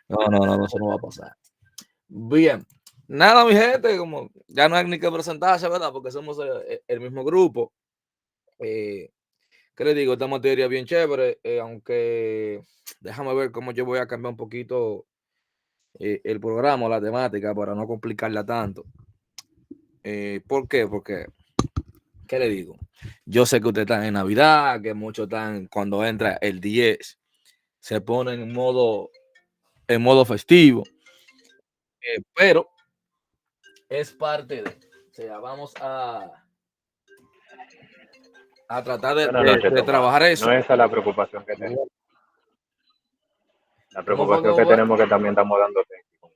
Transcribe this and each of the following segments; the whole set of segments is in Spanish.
No, eso no va a pasar. Bien. Nada, mi gente, como ya no hay ni que presentarse, ¿verdad? Porque somos el mismo grupo. ¿Qué les digo? Esta materia es bien chévere, aunque déjame ver cómo yo voy a cambiar un poquito el programa o la temática para no complicarla tanto. ¿Por qué? Porque, ¿qué le digo? Yo sé que ustedes están en Navidad, que muchos están cuando entra el 10, se ponen en modo festivo, pero es parte de, o sea, vamos a tratar Buenas noches, de Tomás. trabajar No eso. esa es la preocupación que tenemos. La ¿Cómo fue que preocupación que fue? tenemos es que también estamos dando tesis. O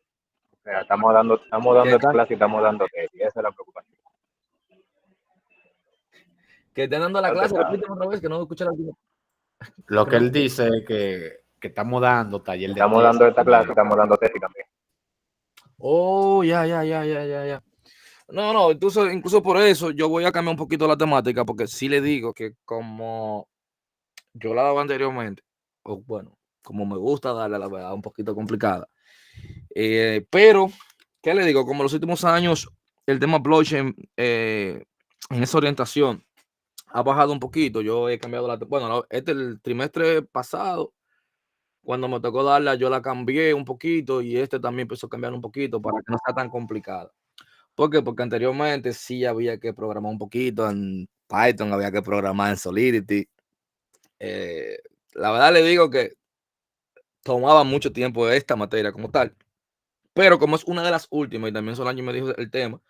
sea, estamos dando Que, esta clase y estamos dando tesis. Esa es la preocupación. que estén dando la Ya usted clase, sabe. repíteme otra vez, que no escuché la última. Lo Que que no, él dice es que estamos dando taller de Estamos tesis. dando esta clase y estamos dando tesis también. oh, ya. No, incluso por eso yo voy a cambiar un poquito la temática, porque sí le digo que como yo la daba anteriormente, o bueno, como me gusta darle la verdad, un poquito complicada. Pero, ¿qué le digo? Como en los últimos años, el tema blockchain en esa orientación ha bajado un poquito. Yo he cambiado bueno, el trimestre pasado, cuando me tocó darla, yo la cambié un poquito y este también empezó a cambiar un poquito para que no sea tan complicada. ¿Por qué? Porque anteriormente sí había que programar un poquito en Python, había que programar en Solidity. Eh, la verdad le digo que tomaba mucho tiempo esta materia como tal, pero como es una de las últimas y también Solange me dijo el tema,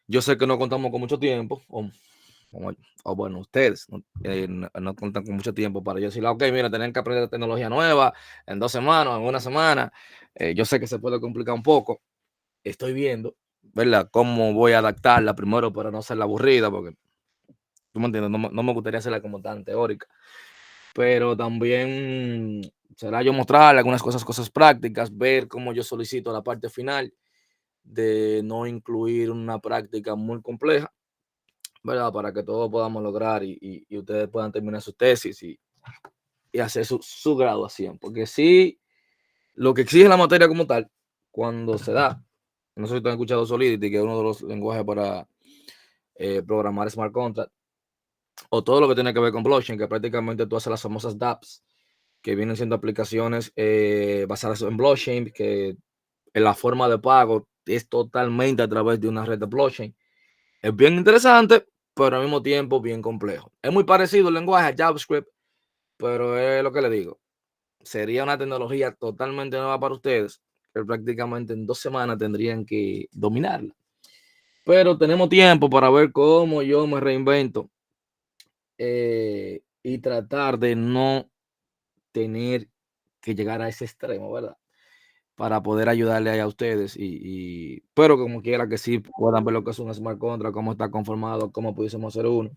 yo sé que no contamos con mucho tiempo, o bueno, ustedes no cuentan con mucho tiempo para yo decirle, ok, mira, tienen que aprender tecnología nueva en 2 semanas, en una semana. Yo sé que se puede complicar un poco. Estoy viendo, ¿verdad? Cómo voy a adaptarla primero para no hacerla aburrida, porque tú me entiendes, no me gustaría hacerla como tan teórica, pero también será yo mostrarle algunas cosas prácticas, ver cómo yo solicito la parte final de no incluir una práctica muy compleja, ¿verdad? Para que todos podamos lograr y ustedes puedan terminar sus tesis y hacer su graduación, porque sí, lo que exige la materia como tal, cuando se da, no sé si ustedes han escuchado Solidity, que es uno de los lenguajes para programar smart contract, o todo lo que tiene que ver con blockchain, que prácticamente tú haces las famosas dApps, que vienen siendo aplicaciones basadas en blockchain, que en la forma de pago es totalmente a través de una red de blockchain. Es bien interesante, pero al mismo tiempo bien complejo. Es muy parecido el lenguaje a JavaScript, pero es lo que le digo. Sería una tecnología totalmente nueva para ustedes, que prácticamente en 2 semanas tendrían que dominarla. Pero tenemos tiempo para ver cómo yo me reinvento y tratar de no tener que llegar a ese extremo, ¿verdad? Para poder ayudarle a ustedes pero como quiera que sí puedan ver lo que es un smart contract, cómo está conformado, cómo pudiésemos hacer uno,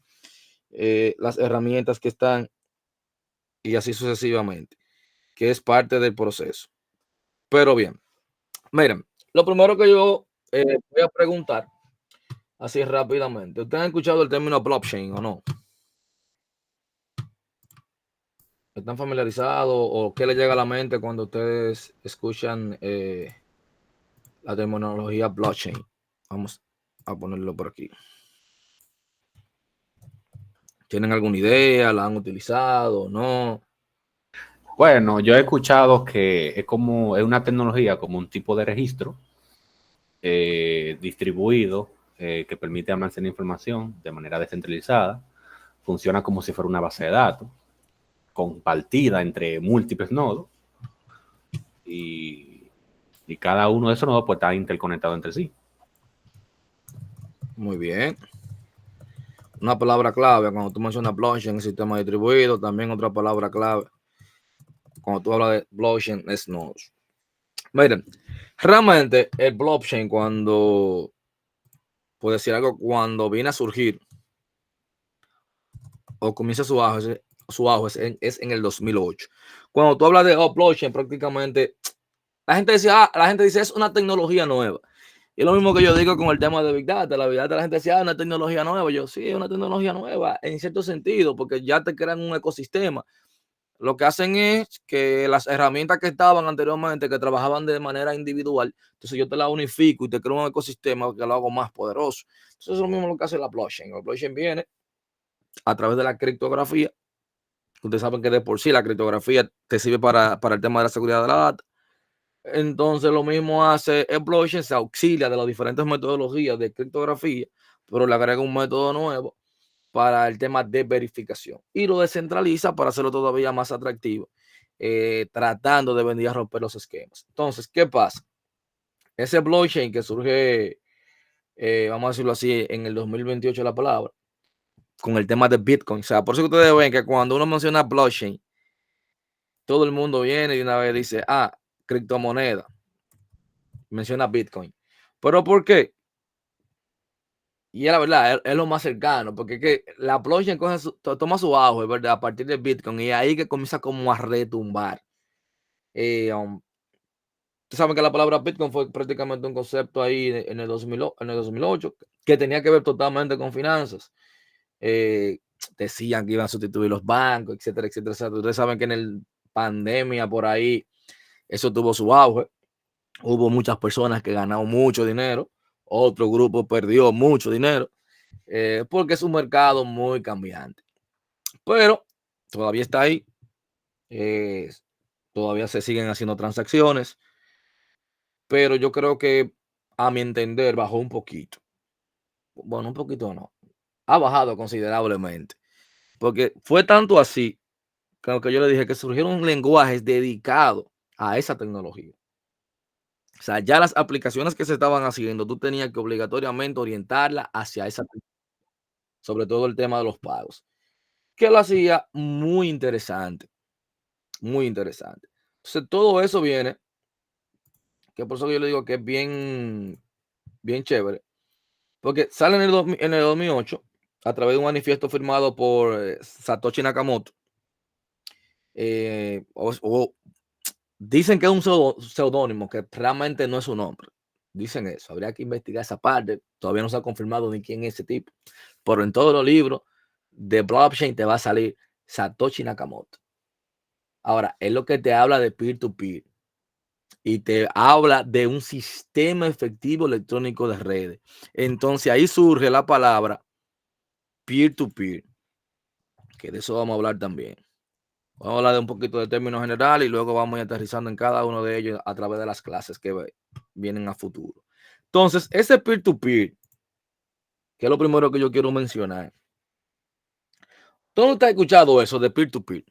las herramientas que están y así sucesivamente, que es parte del proceso. Pero bien, miren, lo primero que yo voy a preguntar así rápidamente, ¿ustedes han escuchado el término blockchain o no? ¿Están familiarizados o qué les llega a la mente cuando ustedes escuchan la terminología blockchain? Vamos a ponerlo por aquí. ¿Tienen alguna idea? ¿La han utilizado o no? Bueno, yo he escuchado que es una tecnología como un tipo de registro distribuido que permite almacenar información de manera descentralizada. Funciona como si fuera una base de datos compartida entre múltiples nodos y cada uno de esos nodos pues está interconectado entre sí. Muy bien. Una palabra clave cuando tú mencionas blockchain, sistema distribuido, también otra palabra clave cuando tú hablas de blockchain es nodos. Miren, realmente el blockchain cuando, puedo decir algo, cuando viene a surgir o comienza su auge es en el 2008. Cuando tú hablas de blockchain, prácticamente la gente dice es una tecnología nueva. Y es lo mismo que yo digo con el tema de Big Data. La Big Data, la gente decía, una tecnología nueva. Yo, sí, es una tecnología nueva en cierto sentido, porque ya te crean un ecosistema. lo que hacen es que las herramientas que estaban anteriormente, que trabajaban de manera individual, entonces yo te la unifico y te creo un ecosistema que lo hago más poderoso. Entonces es lo mismo lo que hace la blockchain. La blockchain viene a través de la criptografía. Ustedes saben que de por sí la criptografía te sirve para el tema de la seguridad de la data. Entonces lo mismo hace el blockchain, se auxilia de las diferentes metodologías de criptografía, pero le agrega un método nuevo para el tema de verificación y lo descentraliza para hacerlo todavía más atractivo, tratando de venir a romper los esquemas. Entonces, ¿qué pasa? Ese blockchain que surge, vamos a decirlo así, en el 2028 la palabra, con el tema de Bitcoin. O sea, por eso que ustedes ven que cuando uno menciona blockchain, todo el mundo viene y de una vez dice, criptomoneda, menciona Bitcoin. ¿Pero por qué? Y es la verdad, es lo más cercano, porque es que la blockchain toma su auge, ¿verdad? A partir de Bitcoin, y ahí que comienza como a retumbar. Ustedes saben que la palabra Bitcoin fue prácticamente un concepto ahí en el 2008, que tenía que ver totalmente con finanzas. Decían que iban a sustituir los bancos, etcétera, etcétera, etcétera. Ustedes saben que en el pandemia por ahí, eso tuvo su auge. Hubo muchas personas que ganaron mucho dinero, otro grupo perdió mucho dinero. Porque es un mercado muy cambiante, pero todavía está ahí, todavía se siguen haciendo transacciones, pero yo creo que a mi entender bajó un poquito, bueno, un poquito no, ha bajado considerablemente, porque fue tanto así que lo que yo le dije, que surgieron lenguajes dedicados a esa tecnología. O sea, ya las aplicaciones que se estaban haciendo, tú tenías que obligatoriamente orientarla hacia esa, sobre todo el tema de los pagos, que lo hacía muy interesante. Muy interesante. Entonces, todo eso viene, que por eso yo le digo que es bien, bien chévere, porque sale en el 2008 a través de un manifiesto firmado por Satoshi Nakamoto. O dicen que es un seudónimo, que realmente no es su nombre. Dicen eso, habría que investigar esa parte. Todavía no se ha confirmado ni quién es ese tipo, pero en todos los libros de blockchain te va a salir Satoshi Nakamoto. Ahora, es lo que te habla de peer-to-peer. Y te habla de un sistema efectivo electrónico de redes. Entonces ahí surge la palabra peer-to-peer, que de eso vamos a hablar también. Vamos a hablar de un poquito de términos generales y luego vamos a ir aterrizando en cada uno de ellos a través de las clases que vienen a futuro. Entonces, ese peer-to-peer, que es lo primero que yo quiero mencionar. ¿Tú no te has escuchado eso de peer-to-peer?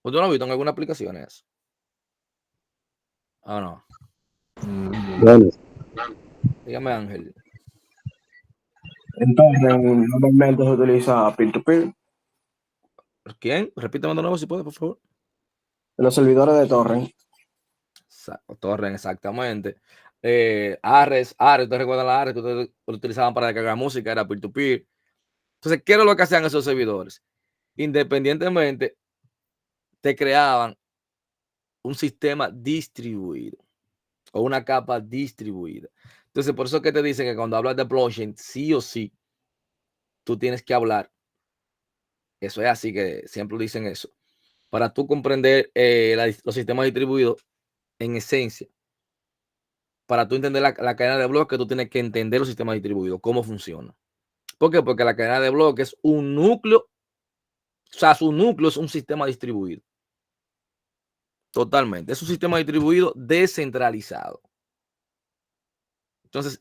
¿O tú no has visto en alguna aplicación eso? Ah, no. Bueno, Dígame, Ángel. entonces normalmente se utiliza peer-to-peer ¿Quién? Repítame de nuevo si puedes, por favor. en los servidores de torrent. Torrent, exactamente. Ares, ¿ustedes recuerdan la Ares que ustedes utilizaban para descargar música? Era peer-to-peer. Entonces, ¿qué era lo que hacían esos servidores? Independientemente, te creaban un sistema distribuido o una capa distribuida. Entonces, por eso que te dicen que cuando hablas de blockchain, sí o sí, tú tienes que hablar. Eso es así, que siempre dicen eso. Para tú comprender los sistemas distribuidos en esencia, para tú entender la cadena de bloques, tú tienes que entender los sistemas distribuidos, cómo funciona. ¿Por qué? Porque la cadena de bloques es un núcleo, o sea, su núcleo es un sistema distribuido. Totalmente. Es un sistema distribuido descentralizado. Entonces,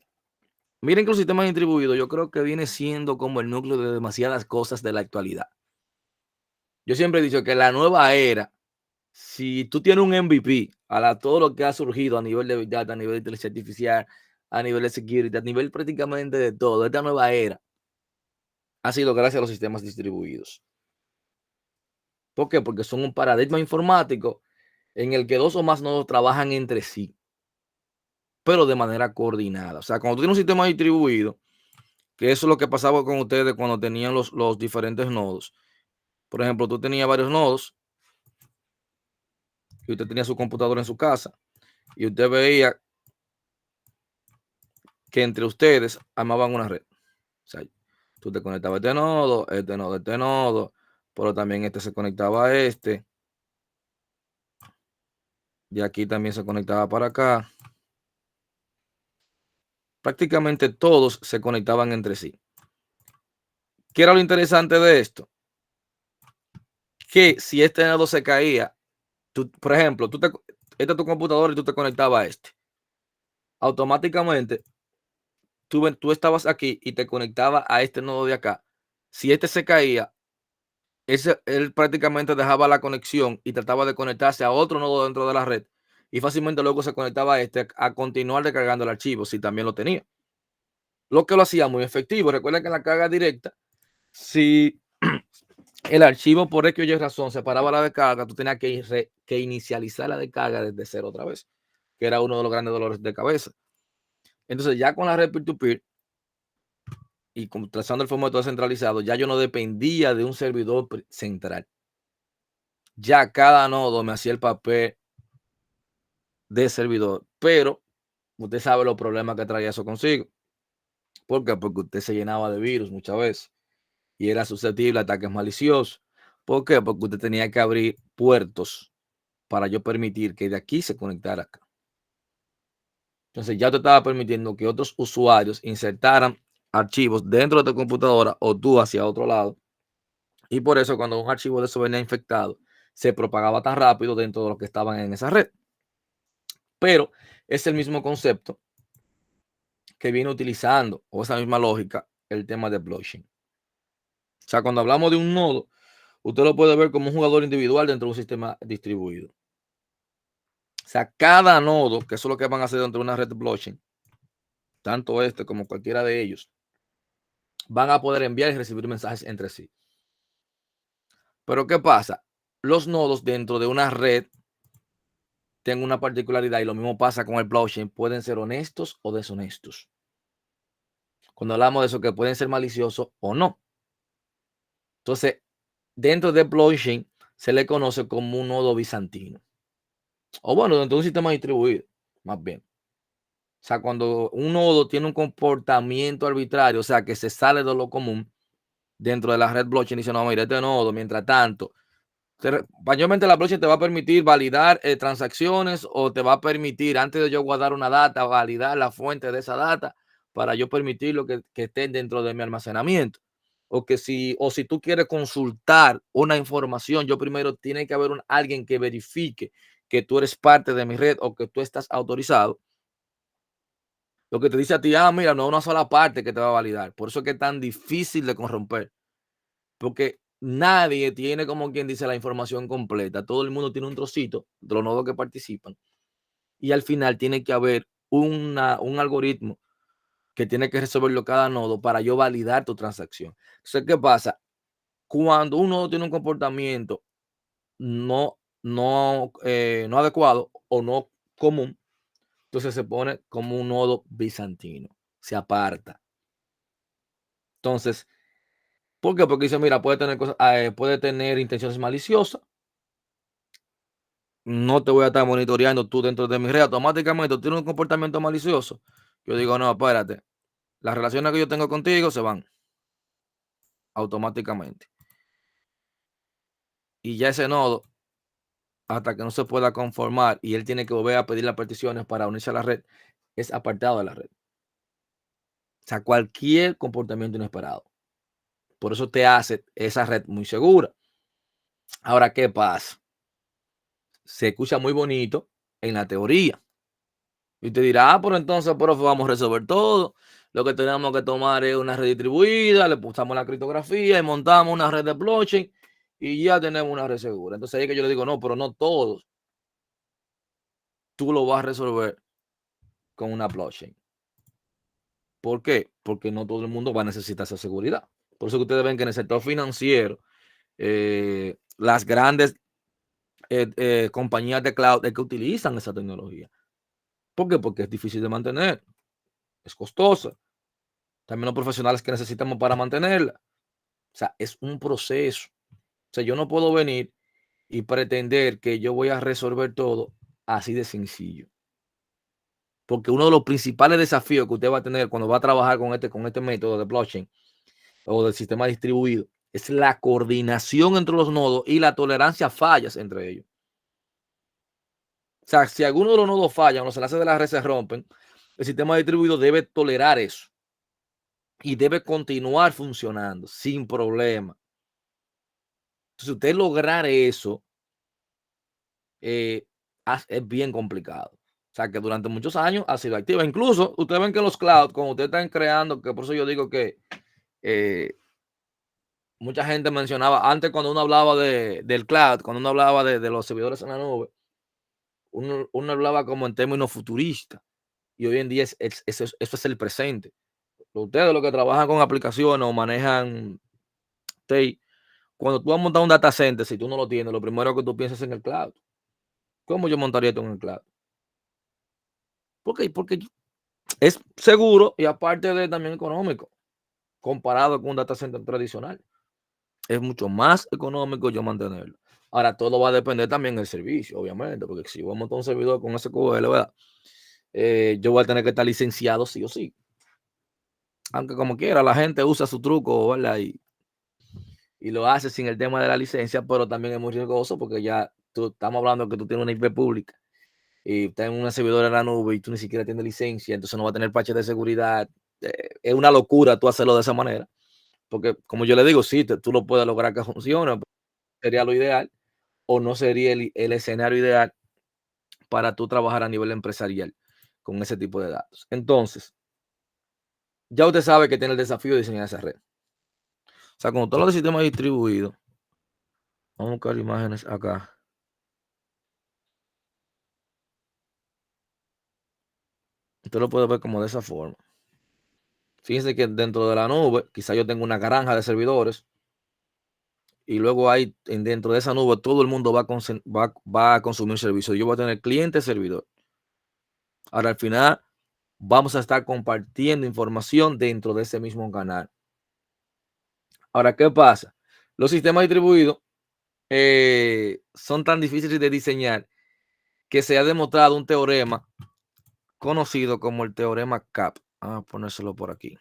miren que los sistemas distribuidos yo creo que viene siendo como el núcleo de demasiadas cosas de la actualidad. Yo siempre he dicho que la nueva era, si tú tienes un MVP a todo lo que ha surgido a nivel de Big Data, a nivel de inteligencia artificial, a nivel de security, a nivel prácticamente de todo, esta nueva era ha sido gracias a los sistemas distribuidos. ¿Por qué? Porque son un paradigma informático en el que dos o más nodos trabajan entre sí, pero de manera coordinada. O sea, cuando tú tienes un sistema distribuido, que eso es lo que pasaba con ustedes cuando tenían los diferentes nodos. Por ejemplo, tú tenías varios nodos y usted tenía su computadora en su casa y usted veía que entre ustedes armaban una red. O sea, tú te conectabas a este nodo, pero también este se conectaba a este. Y aquí también se conectaba para acá. Prácticamente todos se conectaban entre sí. ¿Qué era lo interesante de esto? Que si este nodo se caía, por ejemplo, este es tu computadora y tú te conectabas a este. Automáticamente, tú estabas aquí y te conectabas a este nodo de acá. Si este se caía, él prácticamente dejaba la conexión y trataba de conectarse a otro nodo dentro de la red. Y fácilmente luego se conectaba a este a continuar descargando el archivo, si también lo tenía. Lo que lo hacía muy efectivo. Recuerda que en la carga directa, si el archivo por X o Y razón se paraba la descarga, tú tenías que inicializar la descarga desde cero otra vez, que era uno de los grandes dolores de cabeza. Entonces, ya con la red peer-to-peer y trazando el formato descentralizado, ya yo no dependía de un servidor central. Ya cada nodo me hacía el papel de servidor, pero usted sabe los problemas que traía eso consigo. ¿Por qué? Porque usted se llenaba de virus muchas veces y era susceptible a ataques maliciosos. ¿Por qué? Porque usted tenía que abrir puertos para yo permitir que de aquí se conectara acá. Entonces ya te estaba permitiendo que otros usuarios insertaran archivos dentro de tu computadora o tú hacia otro lado. Y por eso cuando un archivo de eso venía infectado, se propagaba tan rápido dentro de los que estaban en esa red. Pero es el mismo concepto que viene utilizando, o esa misma lógica, el tema de blockchain. O sea, cuando hablamos de un nodo, usted lo puede ver como un jugador individual dentro de un sistema distribuido. O sea, cada nodo, que eso es lo que van a hacer dentro de una red blockchain, tanto este como cualquiera de ellos, van a poder enviar y recibir mensajes entre sí. Pero ¿qué pasa? Los nodos dentro de una red tienen una particularidad y lo mismo pasa con el blockchain. Pueden ser honestos o deshonestos. Cuando hablamos de eso, que pueden ser maliciosos o no. Entonces, dentro de blockchain se le conoce como un nodo bizantino. O bueno, dentro de un sistema distribuido, más bien. O sea, cuando un nodo tiene un comportamiento arbitrario, o sea, que se sale de lo común dentro de la red blockchain, dice, no, mira, este nodo, mientras tanto, mayormente la blockchain te va a permitir validar transacciones o te va a permitir, antes de yo guardar una data, validar la fuente de esa data para yo permitir lo que esté dentro de mi almacenamiento. O si tú quieres consultar una información, yo primero tiene que haber alguien que verifique que tú eres parte de mi red o que tú estás autorizado. Lo que te dice a ti, mira, no es una sola parte que te va a validar. Por eso es que es tan difícil de corromper. Porque nadie tiene, como quien dice, la información completa. Todo el mundo tiene un trocito de los nodos que participan. Y al final tiene que haber un algoritmo que tiene que resolverlo cada nodo para yo validar tu transacción. Entonces, ¿qué pasa? Cuando un nodo tiene un comportamiento no adecuado o no común, entonces se pone como un nodo bizantino. Se aparta. Entonces, ¿por qué? Porque dice, mira, puede tener intenciones maliciosas. No te voy a estar monitoreando tú dentro de mi red. Automáticamente tú tienes un comportamiento malicioso. Yo digo, no, espérate. Las relaciones que yo tengo contigo se van automáticamente. Y ya ese nodo, hasta que no se pueda conformar y él tiene que volver a pedir las peticiones para unirse a la red, es apartado de la red. O sea, cualquier comportamiento inesperado. Por eso te hace esa red muy segura. Ahora, ¿qué pasa? Se escucha muy bonito en la teoría. Y te dirá, pero entonces, profe, vamos a resolver todo. Lo que tenemos que tomar es una red distribuida, le pusimos la criptografía y montamos una red de blockchain y ya tenemos una red segura. Entonces ahí es que yo le digo, no, pero no todos. Tú lo vas a resolver con una blockchain. ¿Por qué? Porque no todo el mundo va a necesitar esa seguridad. Por eso que ustedes ven que en el sector financiero, las grandes compañías de cloud es que utilizan esa tecnología. ¿Por qué? Porque es difícil de mantener, es costosa. También los profesionales que necesitamos para mantenerla. O sea, es un proceso. O sea, yo no puedo venir y pretender que yo voy a resolver todo así de sencillo. Porque uno de los principales desafíos que usted va a tener cuando va a trabajar con este método de blockchain o del sistema distribuido Es la coordinación entre los nodos y la tolerancia a fallas entre ellos. O sea, si alguno de los nodos falla o los enlaces de la red se rompen, el sistema distribuido debe tolerar eso y debe continuar funcionando sin problema. Entonces, usted lograr eso es bien complicado. O sea, que durante muchos años ha sido activa. Incluso, ustedes ven que en los clouds, cuando ustedes están creando, que por eso yo digo que mucha gente mencionaba, antes cuando uno hablaba del cloud, cuando uno hablaba de los servidores en la nube, uno hablaba como en términos futuristas. Y hoy en día eso es el presente. Ustedes los que trabajan con aplicaciones o manejan TI, cuando tú vas a montar un data center, si tú no lo tienes, lo primero que tú piensas es en el cloud. ¿Cómo yo montaría esto en el cloud? Porque es seguro y aparte de también económico, comparado con un data center tradicional. Es mucho más económico yo mantenerlo. Ahora, todo va a depender también del servicio, obviamente, porque si voy a montar un servidor con SQL, ¿verdad? Yo voy a tener que estar licenciado sí o sí. Aunque como quiera, la gente usa su truco, ¿verdad? Y lo hace sin el tema de la licencia, pero también es muy riesgoso porque ya estamos hablando de que tú tienes una IP pública y estás en una servidora en la nube y tú ni siquiera tienes licencia, entonces no va a tener parche de seguridad. Es una locura tú hacerlo de esa manera, porque como yo le digo, sí, tú lo puedes lograr que funcione, sería lo ideal, o no sería el escenario ideal para tú trabajar a nivel empresarial con ese tipo de datos. Entonces, ya usted sabe que tiene el desafío de diseñar esa red. O sea, con todos los sistemas distribuidos, vamos a buscar imágenes acá. Usted lo puede ver como de esa forma. Fíjense que dentro de la nube, quizá yo tengo una granja de servidores y luego hay dentro de esa nube todo el mundo va a consumir servicios. Yo voy a tener cliente, servidor. Ahora al final vamos a estar compartiendo información dentro de ese mismo canal. Ahora, ¿qué pasa? Los sistemas distribuidos son tan difíciles de diseñar que se ha demostrado un teorema conocido como el teorema CAP. Vamos a ponérselo por aquí.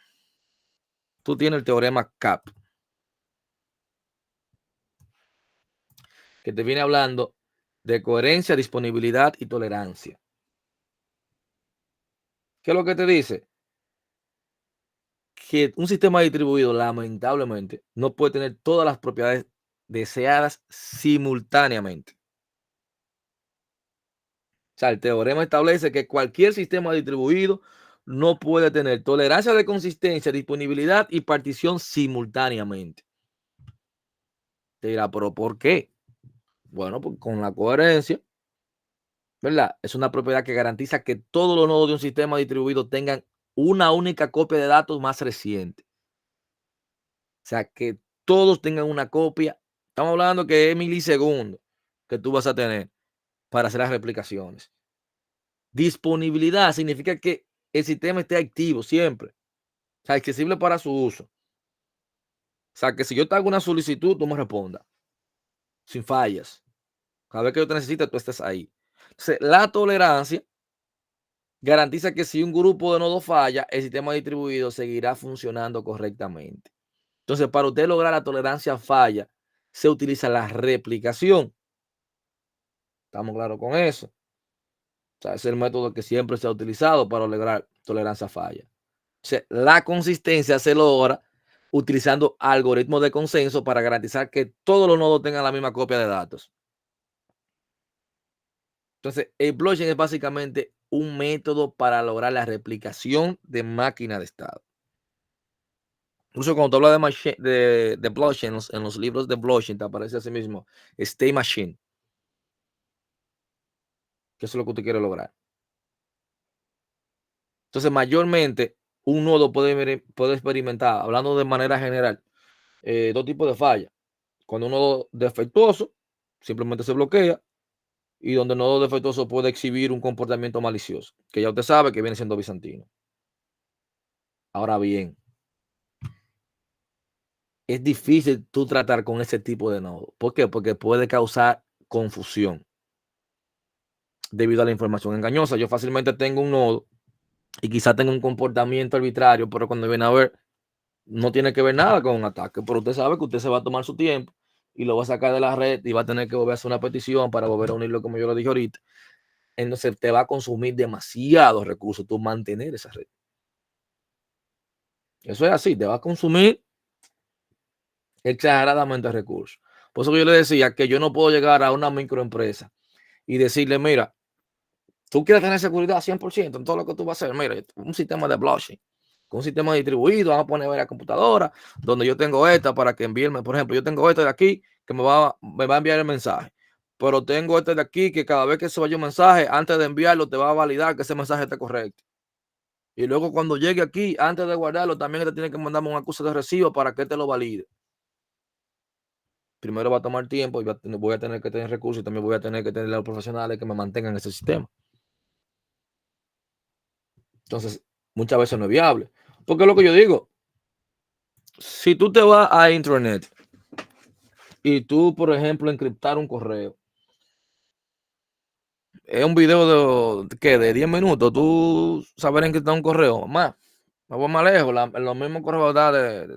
Tú tienes el teorema CAP, que te viene hablando de coherencia, disponibilidad y tolerancia. ¿Qué es lo que te dice? Que un sistema distribuido, lamentablemente, no puede tener todas las propiedades deseadas simultáneamente. O sea, el teorema establece que cualquier sistema distribuido no puede tener tolerancia de consistencia, disponibilidad y partición simultáneamente. Te dirá, ¿pero por qué? Bueno, pues con la coherencia, ¿verdad? Es una propiedad que garantiza que todos los nodos de un sistema distribuido tengan una única copia de datos más reciente. O sea, que todos tengan una copia. Estamos hablando que es milisegundos que tú vas a tener para hacer las replicaciones. Disponibilidad significa que el sistema esté activo siempre. O sea, accesible para su uso. O sea, que si yo te hago una solicitud, tú me respondas. Sin fallas. Cada vez que yo te necesite, tú estés ahí. Entonces, la tolerancia garantiza que si un grupo de nodos falla, el sistema distribuido seguirá funcionando correctamente. Entonces, para usted lograr la tolerancia a falla, se utiliza la replicación. ¿Estamos claros con eso? O sea, es el método que siempre se ha utilizado para lograr tolerancia a falla. O sea, la consistencia se logra utilizando algoritmos de consenso para garantizar que todos los nodos tengan la misma copia de datos. Entonces, el blockchain es básicamente un método para lograr la replicación de máquina de estado. Incluso cuando tú hablas de blockchain, en los libros de blockchain te aparece así mismo, state machine. Que eso es lo que usted quiere lograr. Entonces, mayormente, un nodo puede experimentar, hablando de manera general, dos tipos de fallas. Cuando un nodo defectuoso simplemente se bloquea y donde el nodo defectuoso puede exhibir un comportamiento malicioso, que ya usted sabe que viene siendo bizantino. Ahora bien, es difícil tú tratar con ese tipo de nodo. ¿Por qué? Porque puede causar confusión debido a la información engañosa. Yo fácilmente tengo un nodo y quizá tenga un comportamiento arbitrario, pero cuando viene a ver, no tiene que ver nada con un ataque, pero usted sabe que usted se va a tomar su tiempo y lo va a sacar de la red y va a tener que volver a hacer una petición para volver a unirlo, como yo lo dije ahorita. Entonces te va a consumir demasiados recursos tú mantener esa red. Eso es así, te va a consumir exageradamente recursos. Por eso que yo le decía que yo no puedo llegar a una microempresa y decirle, mira, tú quieres tener seguridad 100% en todo lo que tú vas a hacer. Mira, un sistema de blockchain, con un sistema distribuido, vamos a poner varias computadoras donde yo tengo esta para que envíenme, por ejemplo, yo tengo esta de aquí que me va a enviar el mensaje, pero tengo este de aquí que cada vez que se vaya un mensaje, antes de enviarlo, te va a validar que ese mensaje esté correcto. Y luego cuando llegue aquí, antes de guardarlo, también te tiene que mandarme un acuse de recibo para que te lo valide. Primero va a tomar tiempo y voy a tener que tener recursos y también voy a tener que tener los profesionales que me mantengan ese sistema. Entonces, muchas veces no es viable. Porque es lo que yo digo. Si tú te vas a internet y tú, por ejemplo, encriptar un correo, es un video de 10 minutos, tú saber encriptar un correo, más. Vamos más lejos, los mismos correos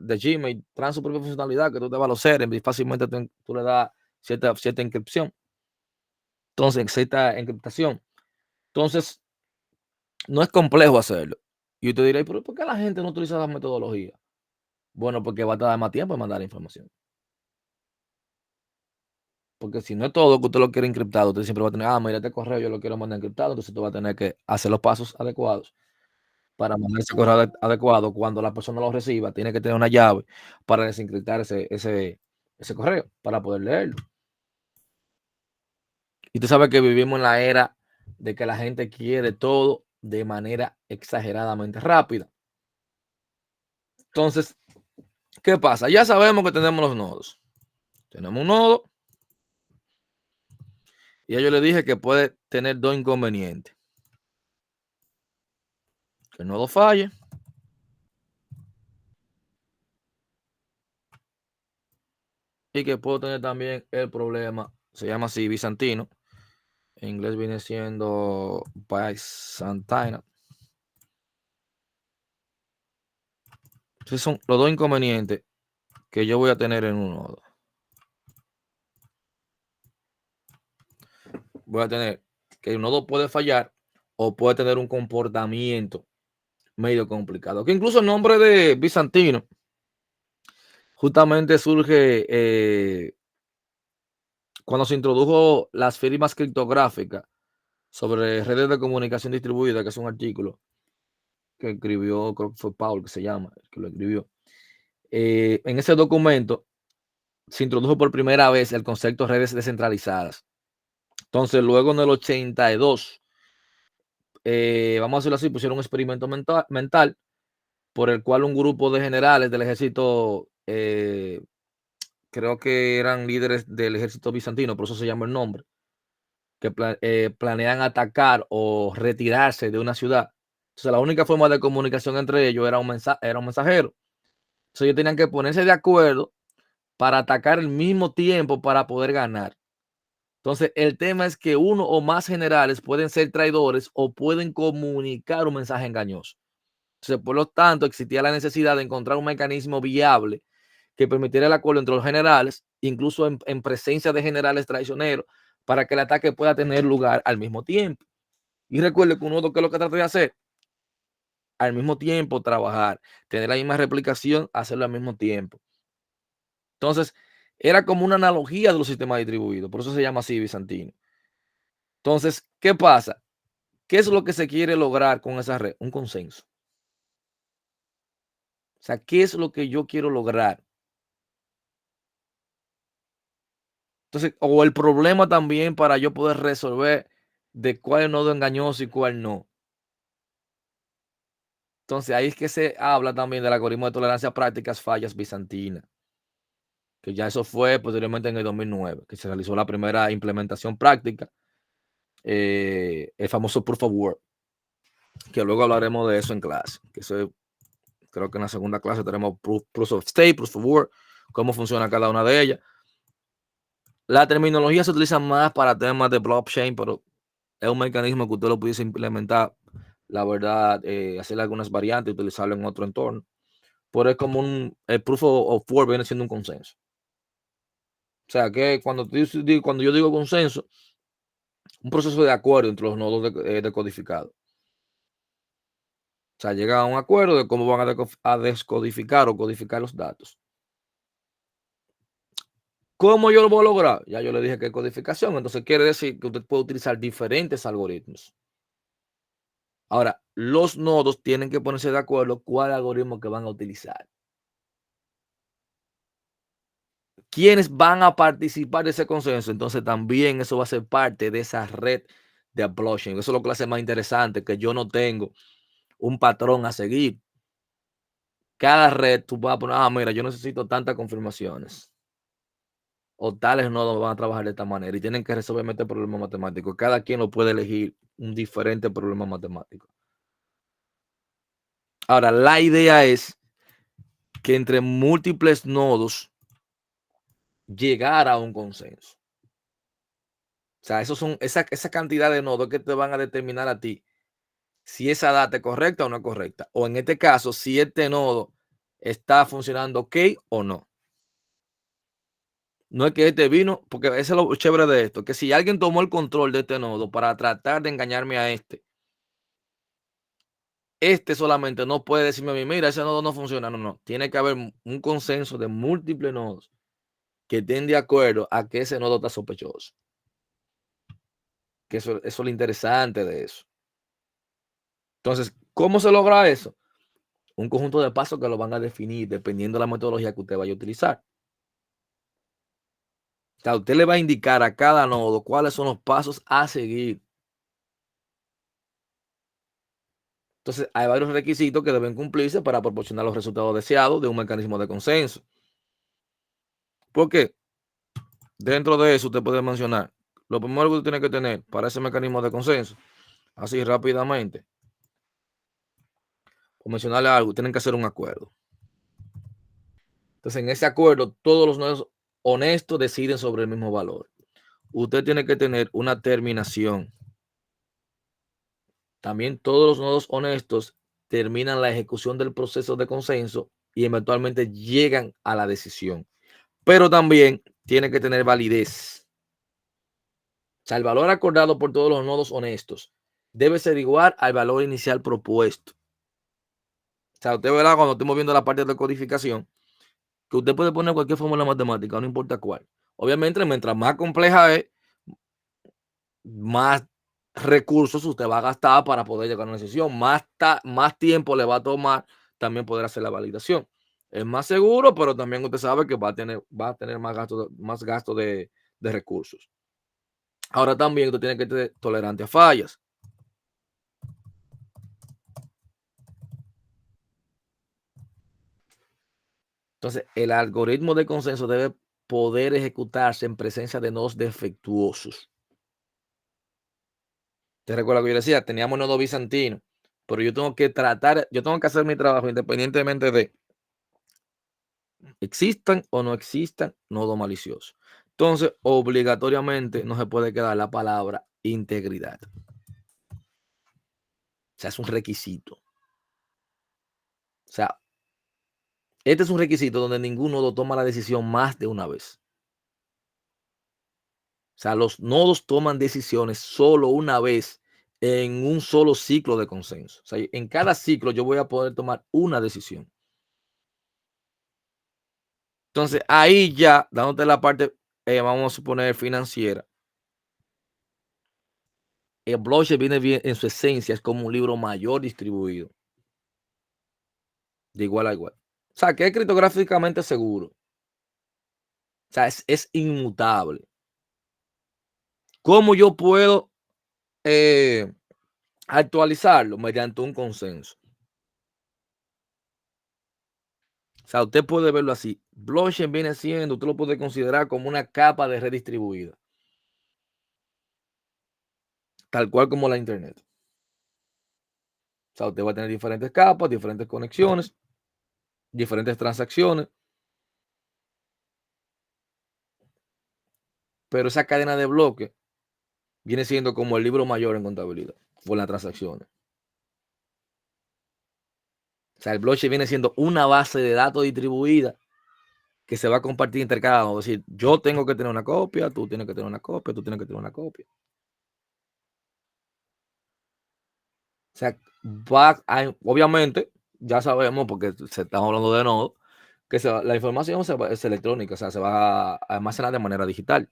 de Gmail traen su propia funcionalidad que tú te vas a los settings y fácilmente tú le das cierta encripción. Entonces, cierta encriptación. Entonces, no es complejo hacerlo. Y usted dirá, ¿pero por qué la gente no utiliza esa metodología? Bueno, porque va a tardar más tiempo en mandar información. Porque si no es todo que usted lo quiere encriptado, usted siempre va a tener, mira, este correo yo lo quiero mandar encriptado, entonces tú vas a tener que hacer los pasos adecuados para mandar ese correo adecuado. Cuando la persona lo reciba, tiene que tener una llave para desencriptar ese correo, para poder leerlo. Y usted sabe que vivimos en la era de que la gente quiere todo de manera exageradamente rápida. Entonces, ¿qué pasa? Ya sabemos que tenemos los nodos. Tenemos un nodo. Y ya yo le dije que puede tener dos inconvenientes. Que el nodo falle. Y que puedo tener también el problema, se llama así, bizantino. En inglés viene siendo Byzantine. Esos son los dos inconvenientes que yo voy a tener en un nodo. Voy a tener que el nodo puede fallar o puede tener un comportamiento medio complicado. Que incluso el nombre de bizantino justamente surge cuando se introdujo las firmas criptográficas sobre redes de comunicación distribuida, que es un artículo que escribió, creo que fue Paul, que se llama, el que lo escribió. En ese documento se introdujo por primera vez el concepto de redes descentralizadas. Entonces, luego en el 82, vamos a decirlo así, pusieron un experimento mental por el cual un grupo de generales del ejército, creo que eran líderes del ejército bizantino, por eso se llama el nombre, que planean atacar o retirarse de una ciudad. Entonces, la única forma de comunicación entre ellos era un mensajero. Entonces, ellos tenían que ponerse de acuerdo para atacar al mismo tiempo para poder ganar. Entonces, el tema es que uno o más generales pueden ser traidores o pueden comunicar un mensaje engañoso. Entonces, por lo tanto, existía la necesidad de encontrar un mecanismo viable que permitiera el acuerdo entre los generales, incluso en presencia de generales traicioneros, para que el ataque pueda tener lugar al mismo tiempo. Y recuerde que uno, ¿qué es lo que trata de hacer? Al mismo tiempo trabajar, tener la misma replicación, hacerlo al mismo tiempo. Entonces, era como una analogía de los sistemas distribuidos, por eso se llama así bizantino. Entonces, ¿qué pasa? ¿Qué es lo que se quiere lograr con esa red? Un consenso. O sea, ¿qué es lo que yo quiero lograr? Entonces, o el problema también para yo poder resolver de cuál es el nodo engañoso y cuál no. Entonces, ahí es que se habla también del algoritmo de tolerancia a prácticas fallas bizantinas, que ya eso fue posteriormente en el 2009, que se realizó la primera implementación práctica, el famoso Proof of Work, que luego hablaremos de eso en clase, que eso creo que en la segunda clase tenemos Proof of Stake, Proof of Work, cómo funciona cada una de ellas. La terminología se utiliza más para temas de blockchain, pero es un mecanismo que usted lo pudiese implementar, la verdad, hacerle algunas variantes y utilizarlo en otro entorno. pero es como el proof of work viene siendo un consenso. O sea, que cuando yo digo consenso, un proceso de acuerdo entre los nodos decodificados. O sea, llegan a un acuerdo de cómo van a descodificar o codificar los datos. ¿Cómo yo lo voy a lograr? Ya yo le dije que es codificación. Entonces quiere decir que usted puede utilizar diferentes algoritmos. Ahora, los nodos tienen que ponerse de acuerdo cuál algoritmo que van a utilizar. ¿Quiénes van a participar de ese consenso? Entonces también eso va a ser parte de esa red de blockchain. Eso es lo que lo hace más interesante, que yo no tengo un patrón a seguir. Cada red tú vas a poner, mira, yo necesito tantas confirmaciones. O tales nodos van a trabajar de esta manera y tienen que resolver este problema matemático. Cada quien lo puede elegir un diferente problema matemático. Ahora, la idea es que entre múltiples nodos llegar a un consenso. O sea, esa cantidad de nodos que te van a determinar a ti si esa data es correcta o no es correcta. O en este caso, si este nodo está funcionando ok o no. No es que este vino, porque eso es lo chévere de esto, que si alguien tomó el control de este nodo para tratar de engañarme a este solamente no puede decirme a mí, mira, ese nodo no funciona. No, no. Tiene que haber un consenso de múltiples nodos que estén de acuerdo a que ese nodo está sospechoso. Que eso es lo interesante de eso. Entonces, ¿cómo se logra eso? Un conjunto de pasos que lo van a definir dependiendo de la metodología que usted vaya a utilizar. O sea, usted le va a indicar a cada nodo cuáles son los pasos a seguir. Entonces, hay varios requisitos que deben cumplirse para proporcionar los resultados deseados de un mecanismo de consenso. ¿Por qué? Dentro de eso, usted puede mencionar lo primero que usted tiene que tener para ese mecanismo de consenso, así rápidamente, por mencionarle algo, tienen que hacer un acuerdo. Entonces, en ese acuerdo, todos los nodos honestos deciden sobre el mismo valor. Usted tiene que tener una terminación. También todos los nodos honestos terminan la ejecución del proceso de consenso y eventualmente llegan a la decisión. Pero también tiene que tener validez. O sea, el valor acordado por todos los nodos honestos debe ser igual al valor inicial propuesto. O sea, usted verá cuando estemos viendo la parte de codificación que usted puede poner cualquier fórmula matemática, no importa cuál. Obviamente, mientras más compleja es, más recursos usted va a gastar para poder llegar a una decisión. Más tiempo le va a tomar también poder hacer la validación. Es más seguro, pero también usted sabe que va a tener más gasto de recursos. Ahora también usted tiene que ser tolerante a fallas. Entonces, el algoritmo de consenso debe poder ejecutarse en presencia de nodos defectuosos. ¿Te recuerda que yo decía? Teníamos nodo bizantino, pero yo tengo que hacer mi trabajo independientemente de existan o no existan nodo malicioso. Entonces, obligatoriamente no se puede quedar la palabra integridad. O sea, es un requisito. O sea, este es un requisito donde ningún nodo toma la decisión más de una vez. O sea, los nodos toman decisiones solo una vez en un solo ciclo de consenso. O sea, en cada ciclo yo voy a poder tomar una decisión. Entonces, ahí ya, dándote la parte, vamos a suponer financiera, el blockchain viene bien en su esencia, es como un libro mayor distribuido, de igual a igual. O sea, que es criptográficamente seguro. O sea, es inmutable. ¿Cómo yo puedo actualizarlo? Mediante un consenso. O sea, usted puede verlo así. Blockchain viene siendo, usted lo puede considerar como una capa de red distribuida. Tal cual como la internet. O sea, usted va a tener diferentes capas, diferentes conexiones, diferentes transacciones. Pero esa cadena de bloques viene siendo como el libro mayor en contabilidad, por las transacciones. O sea, el blockchain viene siendo una base de datos distribuida que se va a compartir entre cada uno. Es decir, yo tengo que tener una copia, tú tienes que tener una copia, tú tienes que tener una copia. O sea, obviamente, ya sabemos, porque se estamos hablando de nodo, que la información es electrónica, o sea, se va a almacenar de manera digital.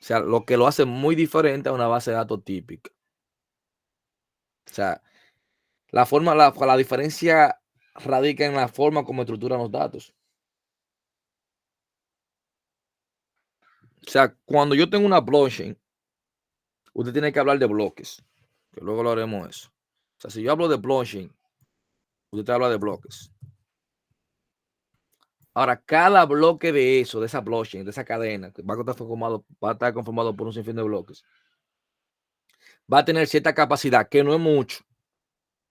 O sea, lo que lo hace muy diferente a una base de datos típica. O sea, la diferencia radica en la forma como estructuran los datos. O sea, cuando yo tengo una blockchain, usted tiene que hablar de bloques, que luego lo haremos eso. O sea, si yo hablo de blockchain, usted habla de bloques. Ahora, cada bloque de eso, de esa blockchain, de esa cadena, que va a estar conformado por un sinfín de bloques, va a tener cierta capacidad, que no es mucho,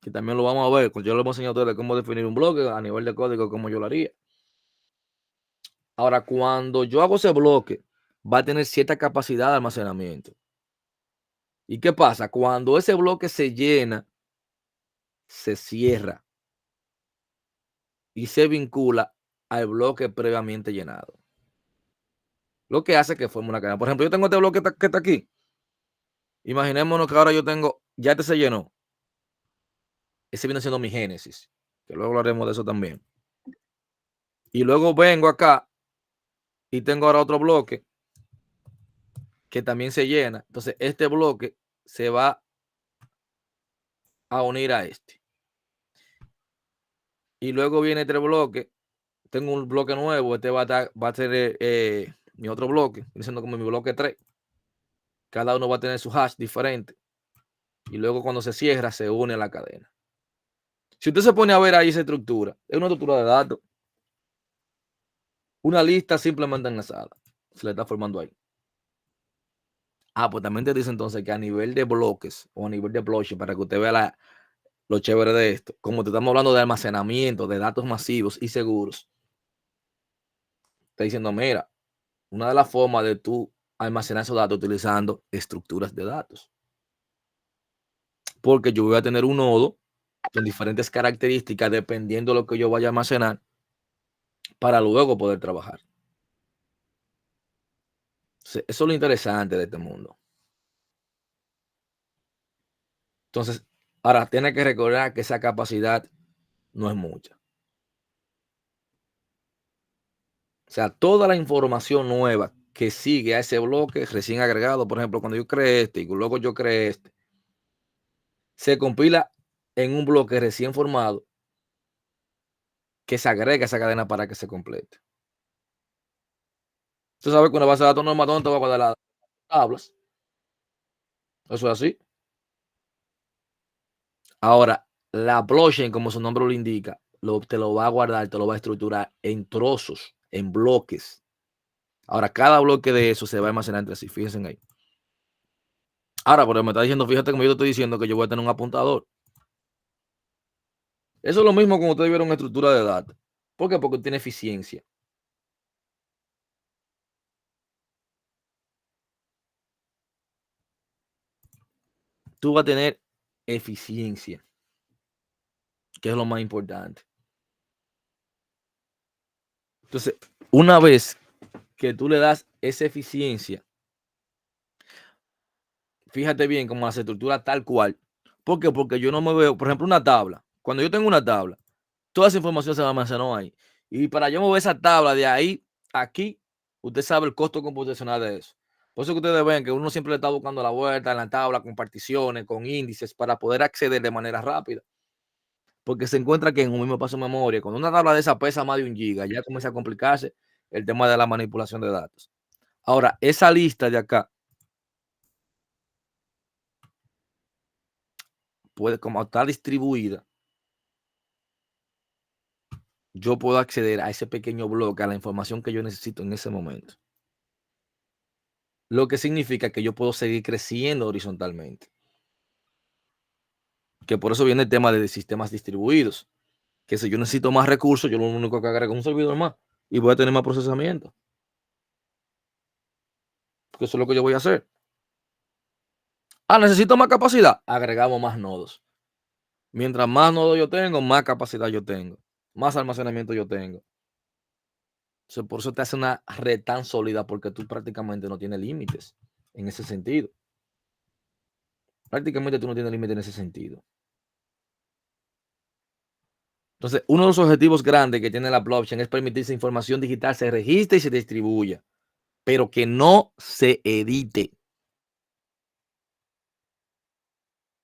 que también lo vamos a ver, yo le voy a enseñar a ustedes cómo definir un bloque a nivel de código, cómo yo lo haría. Ahora, cuando yo hago ese bloque, va a tener cierta capacidad de almacenamiento. ¿Y qué pasa? Cuando ese bloque se llena, se cierra y se vincula al bloque previamente llenado. Lo que hace que forme una cadena. Por ejemplo, yo tengo este bloque que está aquí. Imaginémonos que ahora yo tengo, ya este se llenó. Ese viene siendo mi génesis, que luego hablaremos de eso también. Y luego vengo acá y tengo ahora otro bloque que también se llena. Entonces, este bloque se va a unir a este. Y luego viene este bloque. Tengo un bloque nuevo. Este va a ser mi otro bloque, siendo como mi bloque 3. Cada uno va a tener su hash diferente. Y luego cuando se cierra, se une a la cadena. Si usted se pone a ver ahí esa estructura, es una estructura de datos. Una lista simplemente enlazada. Se le está formando ahí. Pues también te dice entonces que a nivel de bloques o a nivel de blockchain, para que usted vea lo chévere de esto, como te estamos hablando de almacenamiento, de datos masivos y seguros, está diciendo, mira, una de las formas de tú almacenar esos datos utilizando estructuras de datos. Porque yo voy a tener un nodo con diferentes características dependiendo de lo que yo vaya a almacenar para luego poder trabajar. Eso es lo interesante de este mundo. Entonces, ahora tiene que recordar que esa capacidad no es mucha. O sea, toda la información nueva que sigue a ese bloque recién agregado, por ejemplo, cuando yo creé este y luego yo creé este, se compila en un bloque recién formado que se agrega a esa cadena para que se complete. Usted sabe que una base de datos normal, ¿dónde te va a guardar las tablas? Eso es así. Ahora, la blockchain, como su nombre lo indica, te lo va a guardar, te lo va a estructurar en trozos, en bloques. Ahora, cada bloque de eso se va a almacenar entre sí. Fíjense ahí. Ahora, porque me está diciendo, fíjate como yo te estoy diciendo que yo voy a tener un apuntador. Eso es lo mismo como ustedes vieron una estructura de datos. ¿Por qué? Porque tiene eficiencia. Tú vas a tener eficiencia, que es lo más importante. Entonces, una vez que tú le das esa eficiencia, fíjate bien cómo la estructura tal cual. ¿Por qué? Porque yo no me veo, por ejemplo, una tabla. Cuando yo tengo una tabla, toda esa información se almacenó ahí. Y para yo mover esa tabla de ahí a aquí, usted sabe el costo computacional de eso. Por eso que ustedes ven que uno siempre le está buscando la vuelta en la tabla con particiones, con índices, para poder acceder de manera rápida. Porque se encuentra que en un mismo paso de memoria, cuando una tabla de esa pesa más de 1 giga, ya comienza a complicarse el tema de la manipulación de datos. Ahora, esa lista de acá, puede, como está distribuida, yo puedo acceder a ese pequeño bloque, a la información que yo necesito en ese momento. Lo que significa que yo puedo seguir creciendo horizontalmente. Que por eso viene el tema de sistemas distribuidos. Que si yo necesito más recursos, yo lo único que agrego es un servidor más y voy a tener más procesamiento. Porque eso es lo que yo voy a hacer. Necesito más capacidad. Agregamos más nodos. Mientras más nodos yo tengo, más capacidad yo tengo, más almacenamiento yo tengo. Entonces, por eso te hace una red tan sólida, porque tú prácticamente no tienes límites en ese sentido. Prácticamente tú no tienes límite en ese sentido. Entonces, uno de los objetivos grandes que tiene la blockchain es permitir que esa información digital se registre y se distribuya, pero que no se edite.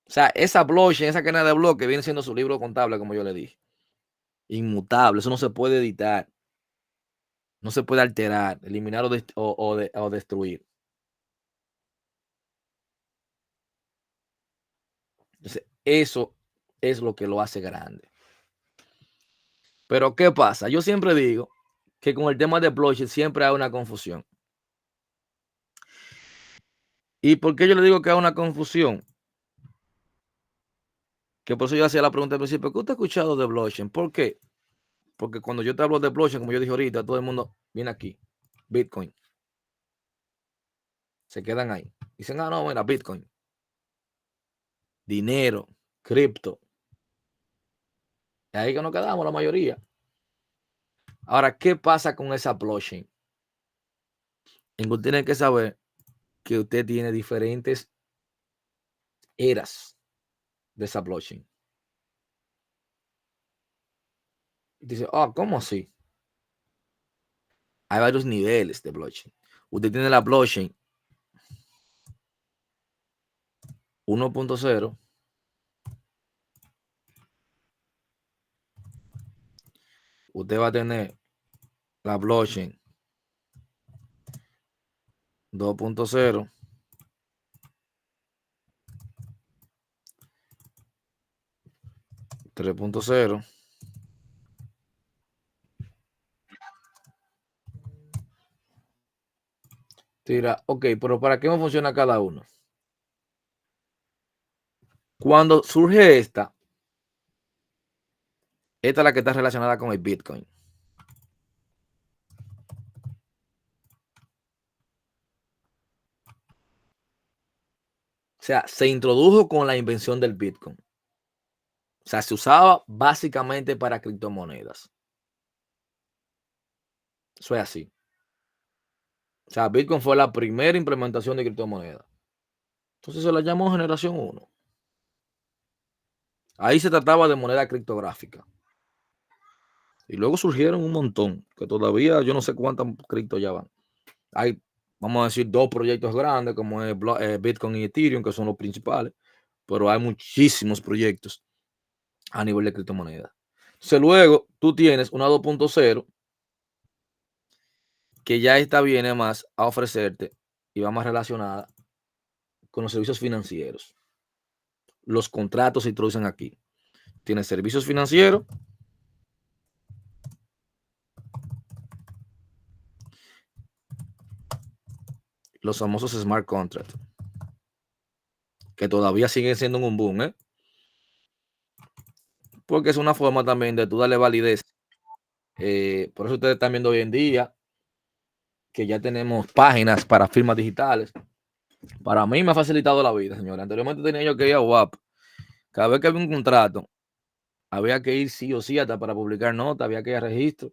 O sea, esa blockchain, esa cadena de bloques viene siendo su libro contable, como yo le dije. Inmutable, eso no se puede editar. No se puede alterar, eliminar o destruir. Entonces, eso es lo que lo hace grande. Pero, ¿qué pasa? Yo siempre digo que con el tema de blockchain siempre hay una confusión. ¿Y por qué yo le digo que hay una confusión? Que por eso yo hacía la pregunta al principio, ¿qué usted ha escuchado de blockchain? ¿Por qué? Porque cuando yo te hablo de blockchain, como yo dije ahorita, todo el mundo viene aquí. Bitcoin. Se quedan ahí. Dicen, ah, no, mira, Bitcoin. Dinero, cripto. Y ahí que nos quedamos la mayoría. Ahora, ¿qué pasa con esa blockchain? Usted tiene que saber que usted tiene diferentes eras de esa blockchain. Y dice, ah, ¿cómo así? Hay varios niveles de blockchain. Usted tiene la blockchain 1.0. Usted va a tener la blockchain 2.0. 3.0. Tira, ok, pero ¿para qué no funciona cada uno? Cuando surge esta es la que está relacionada con el Bitcoin. O sea, se introdujo con la invención del Bitcoin. O sea, se usaba básicamente para criptomonedas. Eso es así. O sea, Bitcoin fue la primera implementación de criptomonedas. Entonces se la llamó generación 1. Ahí se trataba de moneda criptográfica. Y luego surgieron un montón, que todavía yo no sé cuántas cripto ya van. Hay, vamos a decir, 2 proyectos grandes, como es Bitcoin y Ethereum, que son los principales, pero hay muchísimos proyectos a nivel de criptomonedas. Entonces luego tú tienes una 2.0, que ya esta viene más a ofrecerte y va más relacionada con los servicios financieros. Los contratos se introducen aquí. Tienes servicios financieros, los famosos smart contracts, que todavía siguen siendo un boom, ¿eh? Porque es una forma también de tú darle validez. Por eso ustedes están viendo hoy en día que ya tenemos páginas para firmas digitales. Para mí me ha facilitado la vida, señores. Anteriormente tenía yo que ir a WAP. Cada vez que había un contrato, había que ir sí o sí hasta para publicar nota, había que ir a registro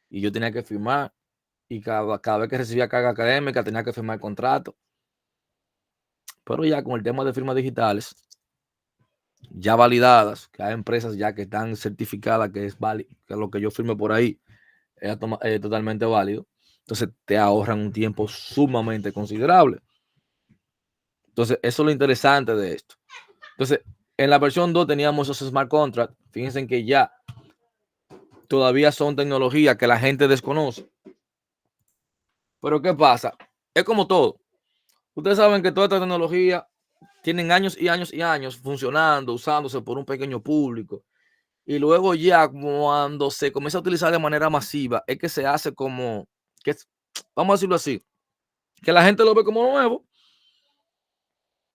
y yo tenía que firmar. Y cada vez que recibía carga académica tenía que firmar el contrato. Pero ya con el tema de firmas digitales, ya validadas, que hay empresas ya que están certificadas que es válido, que lo que yo firme por ahí es totalmente válido. Entonces te ahorran un tiempo sumamente considerable. Entonces eso es lo interesante de esto. Entonces en la versión 2 teníamos esos smart contracts. Fíjense que ya todavía son tecnologías que la gente desconoce. Pero ¿qué pasa? Es como todo. Ustedes saben que toda esta tecnología tienen años y años y años funcionando, usándose por un pequeño público. Y luego ya cuando se comienza a utilizar de manera masiva, es que se hace como, que, vamos a decirlo así, que la gente lo ve como nuevo,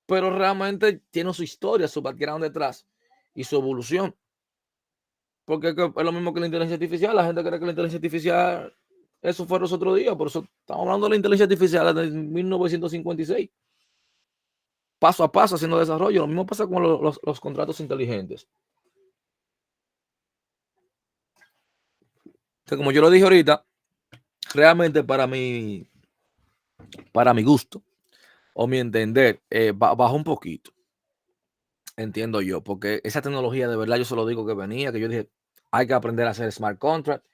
pero realmente tiene su historia, su background detrás y su evolución. Porque es lo mismo que la inteligencia artificial. La gente cree que la inteligencia artificial, eso fue los otros días. Por eso estamos hablando de la inteligencia artificial desde 1956. Paso a paso haciendo desarrollo. Lo mismo pasa con los contratos inteligentes. Entonces, como yo lo dije ahorita, realmente para mi gusto o mi entender, bajó un poquito. Entiendo yo, porque esa tecnología de verdad yo se lo digo que venía, que yo dije, hay que aprender a hacer smart contract.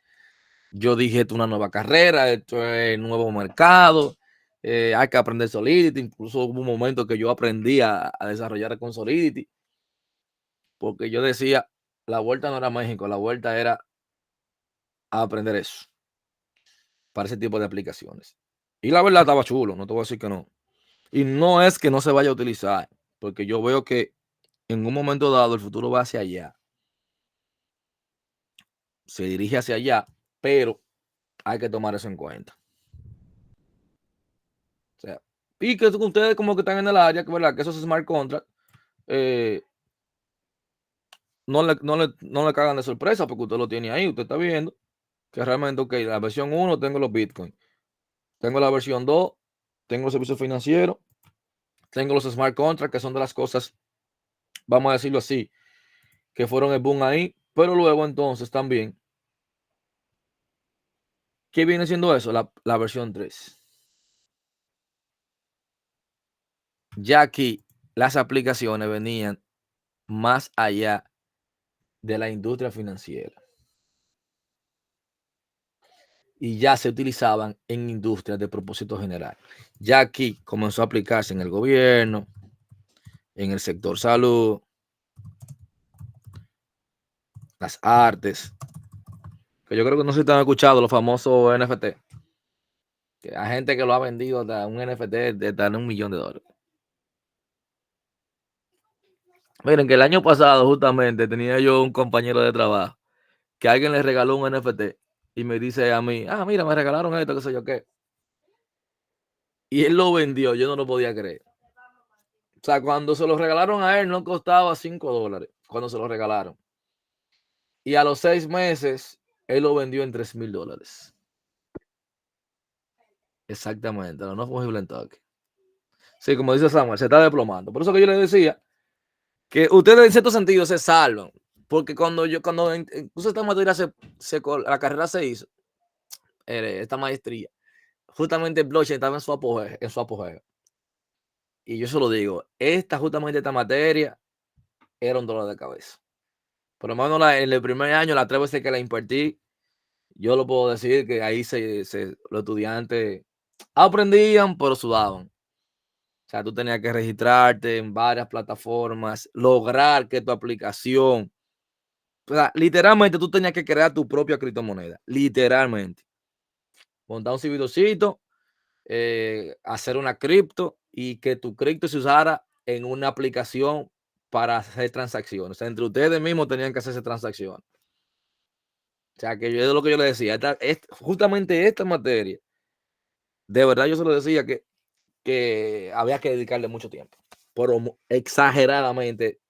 Yo dije, esto es una nueva carrera, esto es nuevo mercado, hay que aprender Solidity. Incluso hubo un momento que yo aprendí a desarrollar con Solidity, porque yo decía, la vuelta no era México, la vuelta era a aprender eso, para ese tipo de aplicaciones. Y la verdad estaba chulo, no te voy a decir que no. Y no es que no se vaya a utilizar, porque yo veo que en un momento dado el futuro va hacia allá. Se dirige hacia allá, pero hay que tomar eso en cuenta. O sea, y que ustedes como que están en el área, que verdad que esos smart contracts no le cagan de sorpresa, porque usted lo tiene ahí, usted está viendo que realmente, ok, la versión 1 tengo los Bitcoin, tengo la versión 2, tengo los servicios financieros, tengo los smart contracts, que son de las cosas, vamos a decirlo así, que fueron el boom ahí, pero luego entonces también, ¿qué viene siendo eso? La versión 3. Ya aquí las aplicaciones venían más allá de la industria financiera y ya se utilizaban en industrias de propósito general. Ya aquí comenzó a aplicarse en el gobierno, en el sector salud, las artes, que yo creo que no sé si te han escuchado los famosos NFT, que hay gente que lo ha vendido hasta un NFT de hasta $1 millón. Miren que el año pasado justamente tenía yo un compañero de trabajo que alguien le regaló un NFT y me dice a mí, mira, me regalaron esto, qué sé yo qué. Y él lo vendió, yo no lo podía creer. O sea, cuando se lo regalaron a él no costaba $5, cuando se lo regalaron. Y a los 6 meses, él lo vendió en $3,000. Exactamente, no fungible en toque. Sí, como dice Samuel, se está desplomando. Por eso que yo le decía que ustedes en cierto sentido se salvan. Porque cuando incluso esta materia la carrera se hizo, esta maestría, justamente el blockchain estaba en su apogeo. Y yo se lo digo, justamente esta materia era un dolor de cabeza. Por lo menos en el primer año, las 3 veces que la impartí, yo lo puedo decir que ahí los estudiantes aprendían, pero sudaban. O sea, tú tenías que registrarte en varias plataformas, lograr que tu aplicación, o sea, literalmente tú tenías que crear tu propia criptomoneda, literalmente. Montar un servidorcito, hacer una cripto y que tu cripto se usara en una aplicación para hacer transacciones. O sea, entre ustedes mismos tenían que hacerse transacciones. O sea, que yo es lo que yo le decía, justamente esta materia, de verdad yo se lo decía que había que dedicarle mucho tiempo, pero exageradamente.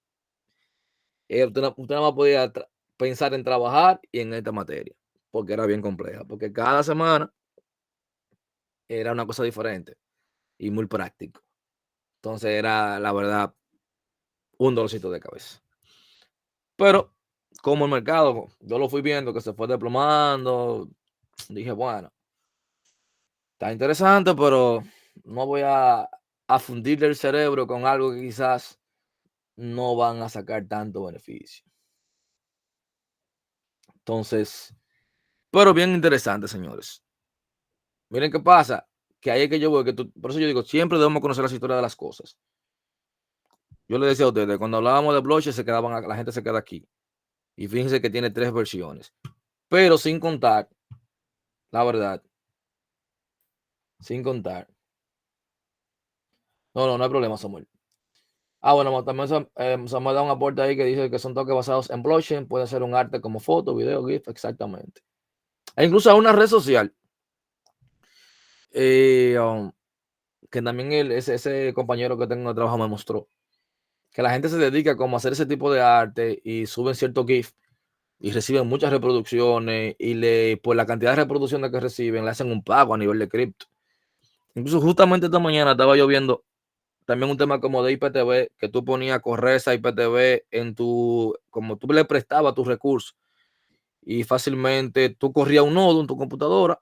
Usted nada más podía pensar en trabajar y en esta materia, porque era bien compleja, porque cada semana era una cosa diferente y muy práctico. Entonces era, la verdad, un dolorcito de cabeza. Pero como el mercado, yo lo fui viendo que se fue desplomando, dije, bueno, está interesante, pero no voy a fundirle el cerebro con algo que quizás no van a sacar tanto beneficio. Entonces, pero bien interesante, señores. Miren qué pasa, que ahí es que yo voy, por eso yo digo, siempre debemos conocer las historias de las cosas. Yo le decía a ustedes, cuando hablábamos de blockchain, la gente se queda aquí. Y fíjense que tiene 3 versiones. Pero sin contar, la verdad, sin contar. No hay problema, Samuel. Bueno, también Samuel da un aporte ahí que dice que son toques basados en blockchain. Puede ser un arte como foto, video, GIF, exactamente. E incluso a una red social. Que también ese compañero que tengo en el trabajo me mostró. Que la gente se dedica como a hacer ese tipo de arte y suben cierto GIF y reciben muchas reproducciones y por la cantidad de reproducciones que reciben le hacen un pago a nivel de cripto. Incluso justamente esta mañana estaba yo viendo también un tema como de IPTV, que tú ponías a correr esa IPTV como tú le prestabas tus recursos y fácilmente tú corrías un nodo en tu computadora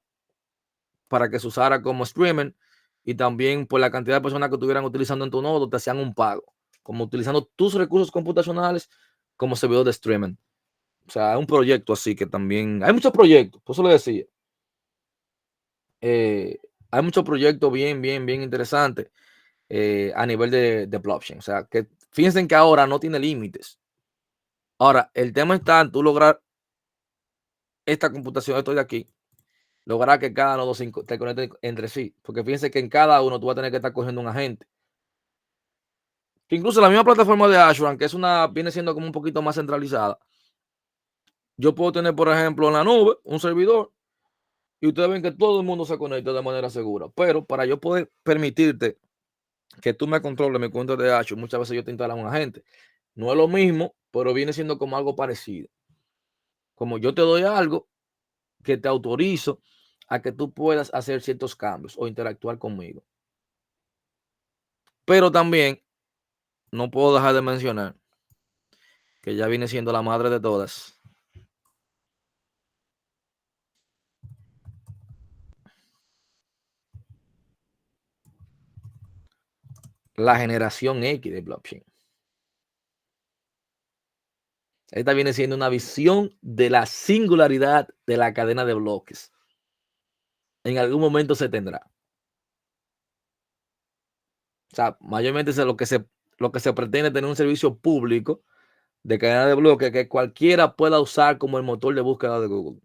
para que se usara como streaming, y también por la cantidad de personas que estuvieran utilizando en tu nodo te hacían un pago, como utilizando tus recursos computacionales como servidor de streaming. O sea, es un proyecto así que también hay muchos proyectos, por eso le decía. Hay muchos proyectos bien interesantes a nivel de blockchain. O sea, que fíjense que ahora no tiene límites. Ahora, el tema está en tú lograr esta computación, esto de aquí, lograr que cada nodo se conecte entre sí. Porque fíjense que en cada uno tú vas a tener que estar cogiendo un agente. Que incluso la misma plataforma de Azure, que es viene siendo como un poquito más centralizada. Yo puedo tener, por ejemplo, en la nube un servidor y ustedes ven que todo el mundo se conecta de manera segura. Pero para yo poder permitirte que tú me controles mi cuenta de Azure, muchas veces yo te instalo un agente. No es lo mismo, pero viene siendo como algo parecido. Como yo te doy algo que te autorizo a que tú puedas hacer ciertos cambios o interactuar conmigo. Pero también no puedo dejar de mencionar que ya viene siendo la madre de todas. La generación X de blockchain. Esta viene siendo una visión de la singularidad de la cadena de bloques. En algún momento se tendrá. O sea, mayormente es lo que se pretende tener un servicio público de cadena de bloques que cualquiera pueda usar como el motor de búsqueda de Google.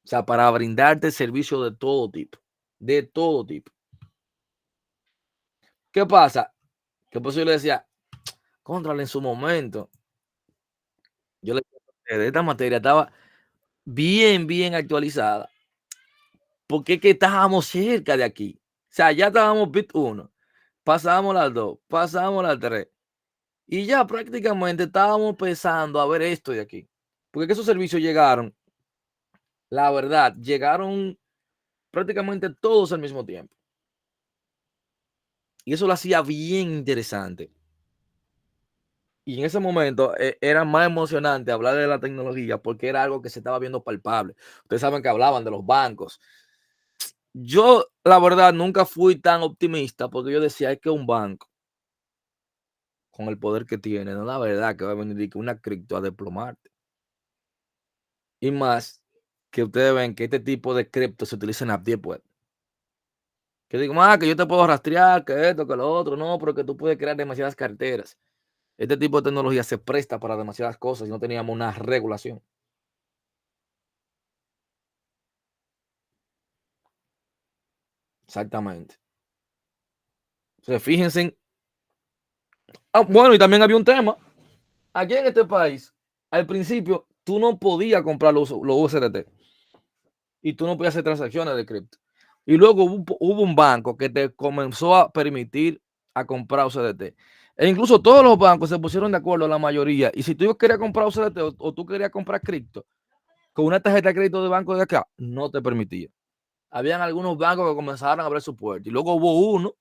O sea, para brindarte servicio de todo tipo. De todo tipo. ¿Qué pasa? Que por eso yo le decía, contrale en su momento. Yo le decía, esta materia estaba bien actualizada. Porque es que estábamos cerca de aquí. O sea, ya estábamos bit 1. Pasábamos las 2. Pasábamos las 3. Y ya prácticamente estábamos empezando a ver esto de aquí. Porque que esos servicios llegaron, la verdad, llegaron prácticamente todos al mismo tiempo. Y eso lo hacía bien interesante. Y en ese momento era más emocionante hablar de la tecnología porque era algo que se estaba viendo palpable. Ustedes saben que hablaban de los bancos. Yo, la verdad, nunca fui tan optimista porque yo decía, es que un banco con el poder que tiene, no es la verdad que va a venir una cripto a desplomarte. Y más que ustedes ven que este tipo de cripto se utiliza en la deep web. Que digo, que yo te puedo rastrear, que esto, que lo otro, no, pero que tú puedes crear demasiadas carteras. Este tipo de tecnología se presta para demasiadas cosas y no teníamos una regulación. Exactamente. Entonces, fíjense. Bueno, y también había un tema. Aquí en este país, al principio, tú no podías comprar los USDT y tú no podías hacer transacciones de cripto. Y luego hubo un banco que te comenzó a permitir a comprar USDT. E incluso todos los bancos se pusieron de acuerdo, la mayoría. Y si tú querías comprar USDT o tú querías comprar cripto con una tarjeta de crédito de banco de acá, no te permitía. Habían algunos bancos que comenzaron a abrir su puerta. Y luego hubo uno,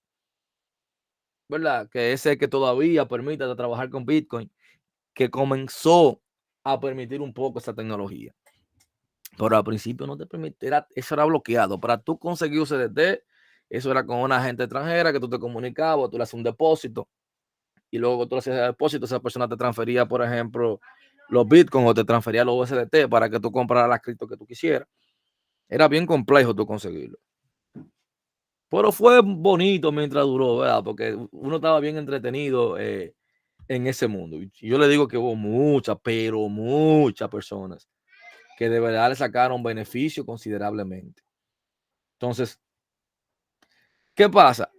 ¿verdad? Que ese que todavía permite trabajar con Bitcoin, que comenzó a permitir un poco esa tecnología. Pero al principio no te permitía, eso era bloqueado. Para tú conseguir USDT, eso era con una agente extranjera que tú te comunicabas, tú le hacías un depósito y luego tú le hacías el depósito, esa persona te transfería, por ejemplo, los Bitcoin o te transfería los USDT para que tú compraras las cripto que tú quisieras. Era bien complejo tú conseguirlo. Pero fue bonito mientras duró, ¿verdad? Porque uno estaba bien entretenido en ese mundo. Y yo le digo que hubo muchas, pero muchas personas que de verdad le sacaron beneficio considerablemente. Entonces, ¿qué pasa?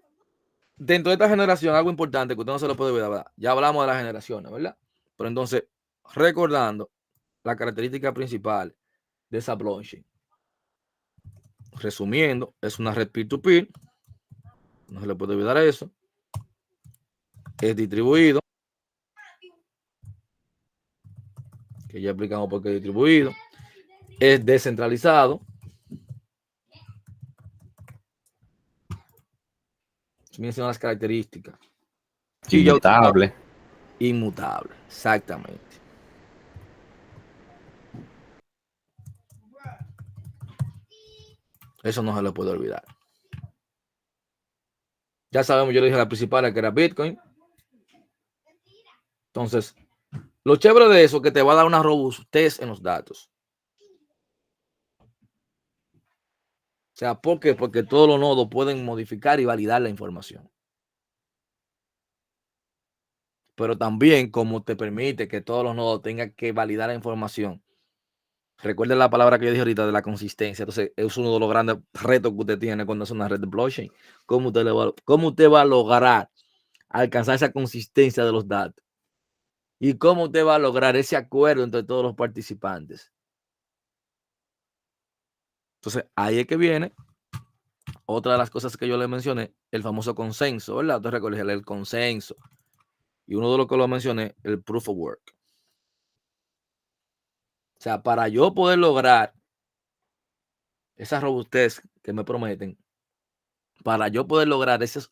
Dentro de esta generación, algo importante que usted no se lo puede olvidar, ¿verdad? Ya hablamos de las generaciones, ¿verdad? Pero entonces, recordando la característica principal de esa blockchain. Resumiendo, es una red peer-to-peer. No se le puede olvidar eso. Es distribuido. Que ya explicamos por qué es distribuido. Es descentralizado. Son las características. Inmutable. Inmutable, exactamente. Eso no se le puede olvidar. Ya sabemos, yo le dije a la principal que era Bitcoin. Entonces, lo chévere de eso es que te va a dar una robustez en los datos. O sea, ¿por qué? Porque todos los nodos pueden modificar y validar la información. Pero también como te permite que todos los nodos tengan que validar la información. Recuerden la palabra que yo dije ahorita de la consistencia. Entonces, es uno de los grandes retos que usted tiene cuando es una red de blockchain. ¿Cómo usted va a lograr alcanzar esa consistencia de los datos? ¿Y cómo usted va a lograr ese acuerdo entre todos los participantes? Entonces, ahí es que viene otra de las cosas que yo le mencioné, el famoso consenso, ¿verdad? Usted recuerda el consenso. Y uno de los que lo mencioné, el proof of work. O sea, para yo poder lograr esa robustez que me prometen, para yo poder lograr esos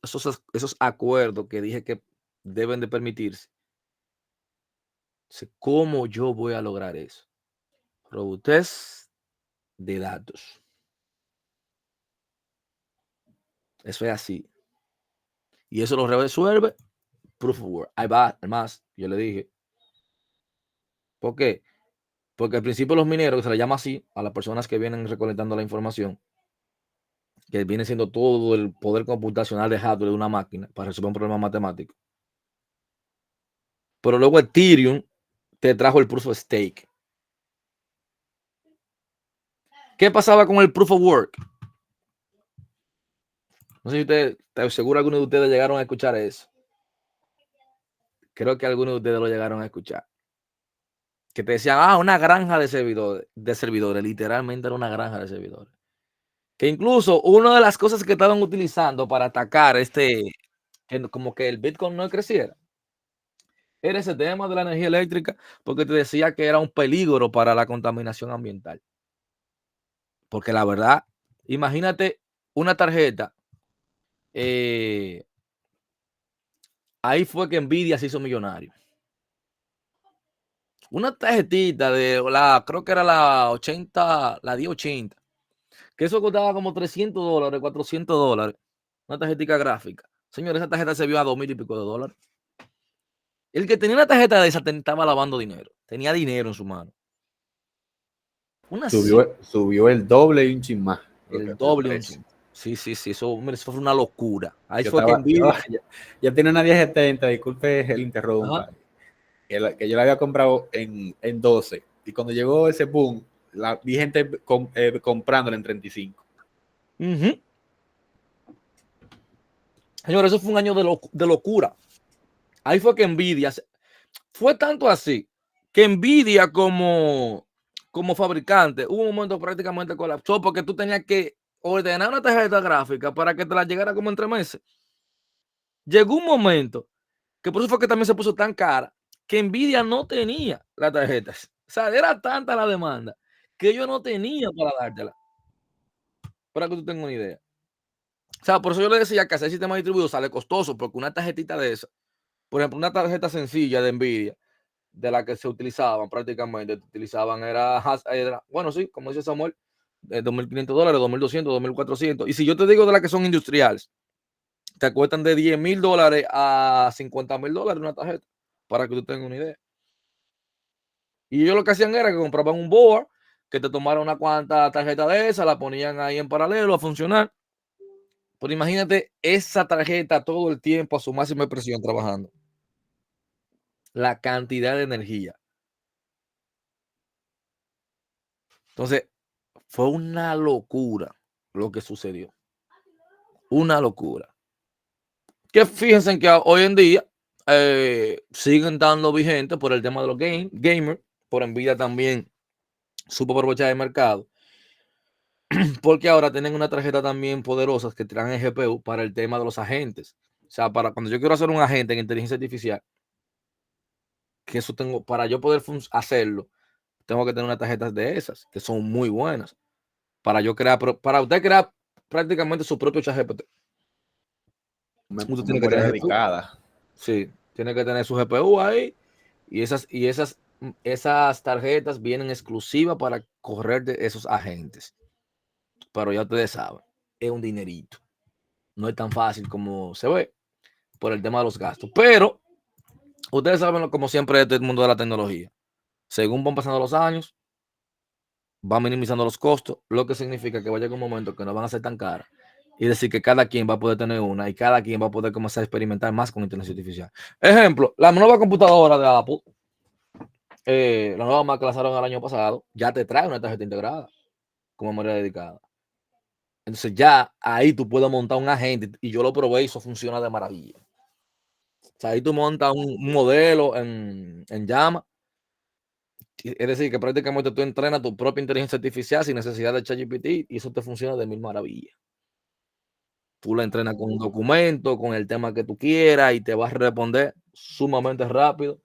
acuerdos que dije que deben de permitirse, ¿cómo yo voy a lograr eso? Robustez de datos. Eso es así. Y eso lo resuelve proof of work. Ahí va, además, yo le dije. ¿Por qué? Porque al principio los mineros, que se les llama así a las personas que vienen recolectando la información, que viene siendo todo el poder computacional de hardware de una máquina para resolver un problema matemático. Pero luego Ethereum te trajo el proof of stake. ¿Qué pasaba con el proof of work? No sé si ustedes, seguro algunos de ustedes llegaron a escuchar eso. Creo que algunos de ustedes lo llegaron a escuchar. Que te decían, una granja de servidores. Literalmente era una granja de servidores. Que incluso una de las cosas que estaban utilizando para atacar como que el Bitcoin no creciera, era ese tema de la energía eléctrica, porque te decía que era un peligro para la contaminación ambiental. Porque la verdad, imagínate una tarjeta. Ahí fue que Nvidia se hizo millonario. Una tarjetita creo que era la 80, la 1080, que eso costaba como $300, $400. Una tarjetita gráfica. Señores, esa tarjeta se vio a $2,000 y pico de dólares. El que tenía una tarjeta de esa estaba lavando dinero. Tenía dinero en su mano. Subió el doble y un chin más. El doble. Sí. Eso fue una locura. Ahí fue que yo tenía una 1070, disculpe el interrumpa, que yo la había comprado en 12. Y cuando llegó ese boom, vi gente comprándola en 35. Señores, eso fue un año de locura. Ahí fue que Nvidia, fue tanto así, que Nvidia como fabricante, hubo un momento prácticamente colapsó porque tú tenías que ordenar una tarjeta gráfica para que te la llegara como en 3 meses. Llegó un momento que por eso fue que también se puso tan cara, que Nvidia no tenía las tarjetas. O sea, era tanta la demanda que yo no tenía para dártela. Para que tú tengas una idea. O sea, por eso yo le decía que hacer sistema distribuido sale costoso, porque una tarjetita de esa, por ejemplo, una tarjeta sencilla de Nvidia, de la que se utilizaban prácticamente, bueno, sí, como dice Samuel, $2,500, $2,200, $2,400. Y si yo te digo de las que son industriales, te cuestan de $10,000 a $50,000 una tarjeta, para que tú tengas una idea. Y ellos lo que hacían era que compraban un board, que te tomaran una cuanta tarjeta de esa, la ponían ahí en paralelo a funcionar. Pero imagínate esa tarjeta todo el tiempo a su máxima expresión trabajando. La cantidad de energía. Entonces, fue una locura lo que sucedió. Una locura. Que fíjense que hoy en día siguen dando vigente por el tema de los gamers. Por Nvidia también supo aprovechar el mercado. Porque ahora tienen una tarjeta también poderosa que traen el GPU para el tema de los agentes. O sea, para cuando yo quiero hacer un agente en inteligencia artificial, que eso tengo, para yo poder hacerlo, tengo que tener unas tarjetas de esas, que son muy buenas. Para usted crear prácticamente su propio ChatGPT. Usted tiene que tener dedicada. Sí, tiene que tener su GPU ahí. Y esas tarjetas vienen exclusivas para correr de esos agentes. pero ya ustedes saben, es un dinerito. No es tan fácil como se ve por el tema de los gastos. Pero ustedes saben, como siempre, este mundo de la tecnología. Según van pasando los años, va minimizando los costos, lo que significa que va a llegar un momento que no van a ser tan caras. Y decir que cada quien va a poder tener una y cada quien va a poder comenzar a experimentar más con inteligencia artificial. Ejemplo, la nueva computadora de Apple, la nueva Mac que lanzaron el año pasado, ya te trae una tarjeta integrada con memoria dedicada. Entonces ya ahí tú puedes montar un agente y yo lo probé y eso funciona de maravilla. O sea, ahí tú montas un modelo en llama. Es decir, que prácticamente tú entrenas tu propia inteligencia artificial sin necesidad de ChatGPT y eso te funciona de mil maravillas. Tú la entrenas con un documento, con el tema que tú quieras y te vas a responder sumamente rápido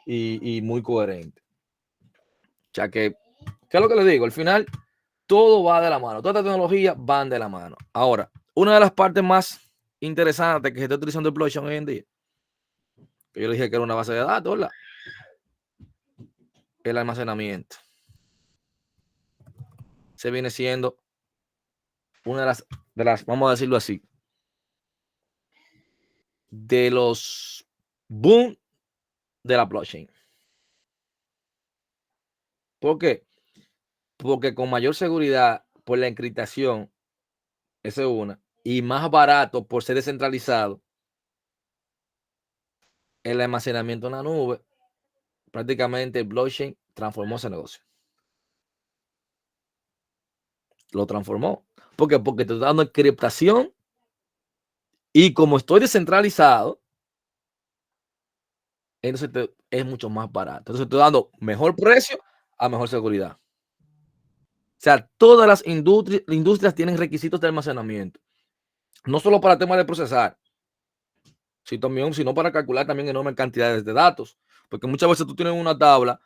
y muy coherente. O sea que, ¿qué es lo que le digo? Al final, todo va de la mano. Todas las tecnologías van de la mano. Ahora, una de las partes más interesantes que se está utilizando el blockchain hoy en día, que yo le dije que era una base de datos, ¿verdad? El almacenamiento. Se viene siendo una de las, vamos a decirlo así, de los boom de la blockchain. ¿Por qué? Porque con mayor seguridad por la encriptación, esa es una, y más barato por ser descentralizado, el almacenamiento en la nube, prácticamente el blockchain transformó ese negocio. Lo transformó. ¿Por qué? Porque te está dando encriptación y como estoy descentralizado, entonces es mucho más barato. Entonces estoy dando mejor precio a mejor seguridad. O sea, todas las industrias tienen requisitos de almacenamiento. No solo para temas de procesar, sino para calcular también enormes cantidades de datos. Porque muchas veces tú tienes una tabla,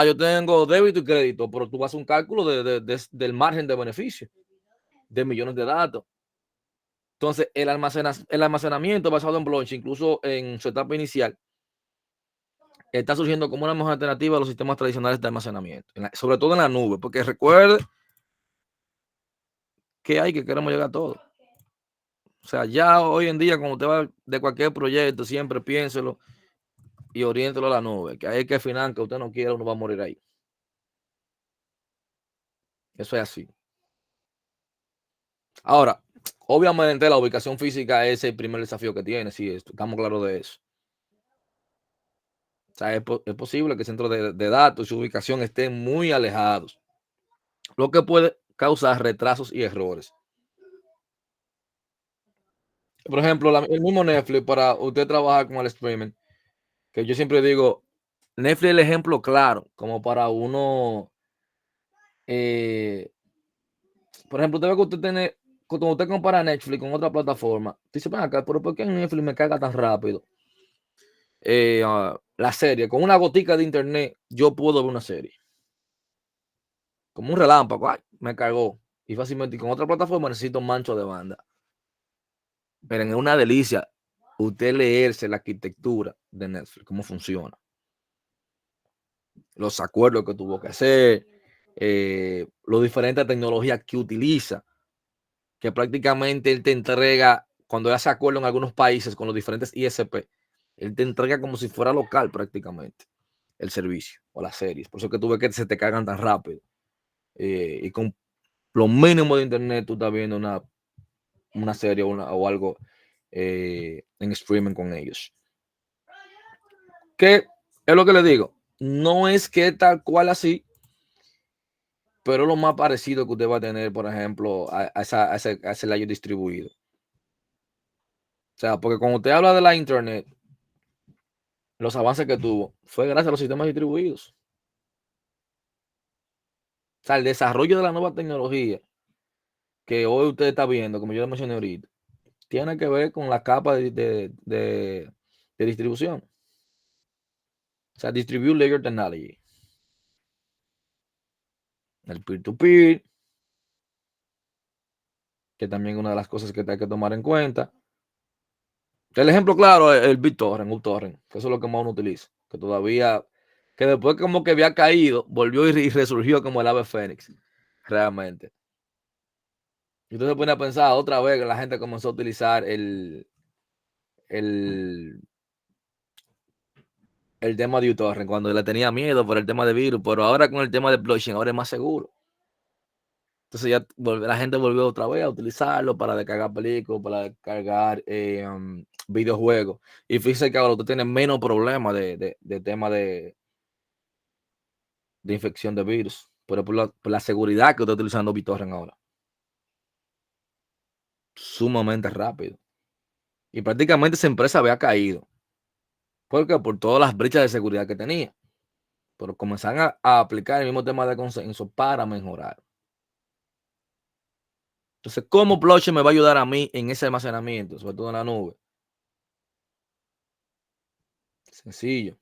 yo tengo débito y crédito, pero tú vas a un cálculo del margen de beneficio de millones de datos. Entonces, el almacenamiento basado en blockchain, incluso en su etapa inicial, está surgiendo como una mejor alternativa a los sistemas tradicionales de almacenamiento, sobre todo en la nube, porque recuerde que queremos llegar a todo. O sea, ya hoy en día, cuando usted va de cualquier proyecto, siempre piénselo y oriéntelo a la nube, que hay que al final, que usted no quiera, uno va a morir ahí. Eso es así. Ahora, obviamente la ubicación física es el primer desafío que tiene, sí, estamos claros de eso. O sea, es posible que el centro de datos y su ubicación estén muy alejados, lo que puede causar retrasos y errores. Por ejemplo, el mismo Netflix, para usted trabajar con el streaming, que yo siempre digo, Netflix es el ejemplo claro, como para uno, por ejemplo, usted ve que usted tiene, cuando usted compara Netflix con otra plataforma, dice, ven acá, pero ¿por qué en Netflix me carga tan rápido? La serie, con una gotica de internet, yo puedo ver una serie. Como un relámpago, me cargó. Y fácilmente, y con otra plataforma necesito un mancho de banda. Pero es una delicia usted leerse la arquitectura de Netflix, cómo funciona. Los acuerdos que tuvo que hacer, las diferentes tecnologías que utiliza, que prácticamente él te entrega, cuando ya se acuerda en algunos países con los diferentes ISP, él te entrega como si fuera local prácticamente el servicio o las series. Por eso que tú ves que se te cargan tan rápido. Y con lo mínimo de internet tú estás viendo una serie o algo en streaming con ellos. Que es lo que le digo, no es que tal cual así, pero lo más parecido que usted va a tener, por ejemplo, a ese layer distribuido. O sea, porque cuando usted habla de la internet, los avances que tuvo fue gracias a los sistemas distribuidos. O sea, el desarrollo de la nueva tecnología que hoy usted está viendo, como yo le mencioné ahorita, tiene que ver con la capa de distribución. O sea, Distributed Ledger Technology. El peer-to-peer, que también es una de las cosas que hay que tomar en cuenta. El ejemplo claro es el BitTorrent, UTorrent, que eso es lo que más uno utiliza. Que todavía, que después como que había caído, volvió y resurgió como el ave fénix, realmente. Y entonces se pone a pensar otra vez que la gente comenzó a utilizar el tema de uTorrent cuando le tenía miedo por el tema de virus, pero ahora con el tema de blockchain, ahora es más seguro. Entonces ya la gente volvió otra vez a utilizarlo para descargar películas, para descargar videojuegos. Y fíjese que ahora usted tiene menos problemas de tema de infección de virus, pero por la seguridad que usted está utilizando BitTorrent ahora. Sumamente rápido. Y prácticamente esa empresa había caído. ¿Por qué? Por todas las brechas de seguridad que tenía. Pero comenzaron a aplicar el mismo tema de consenso para mejorar. Entonces, ¿cómo blockchain me va a ayudar a mí en ese almacenamiento, sobre todo en la nube? Sencillo.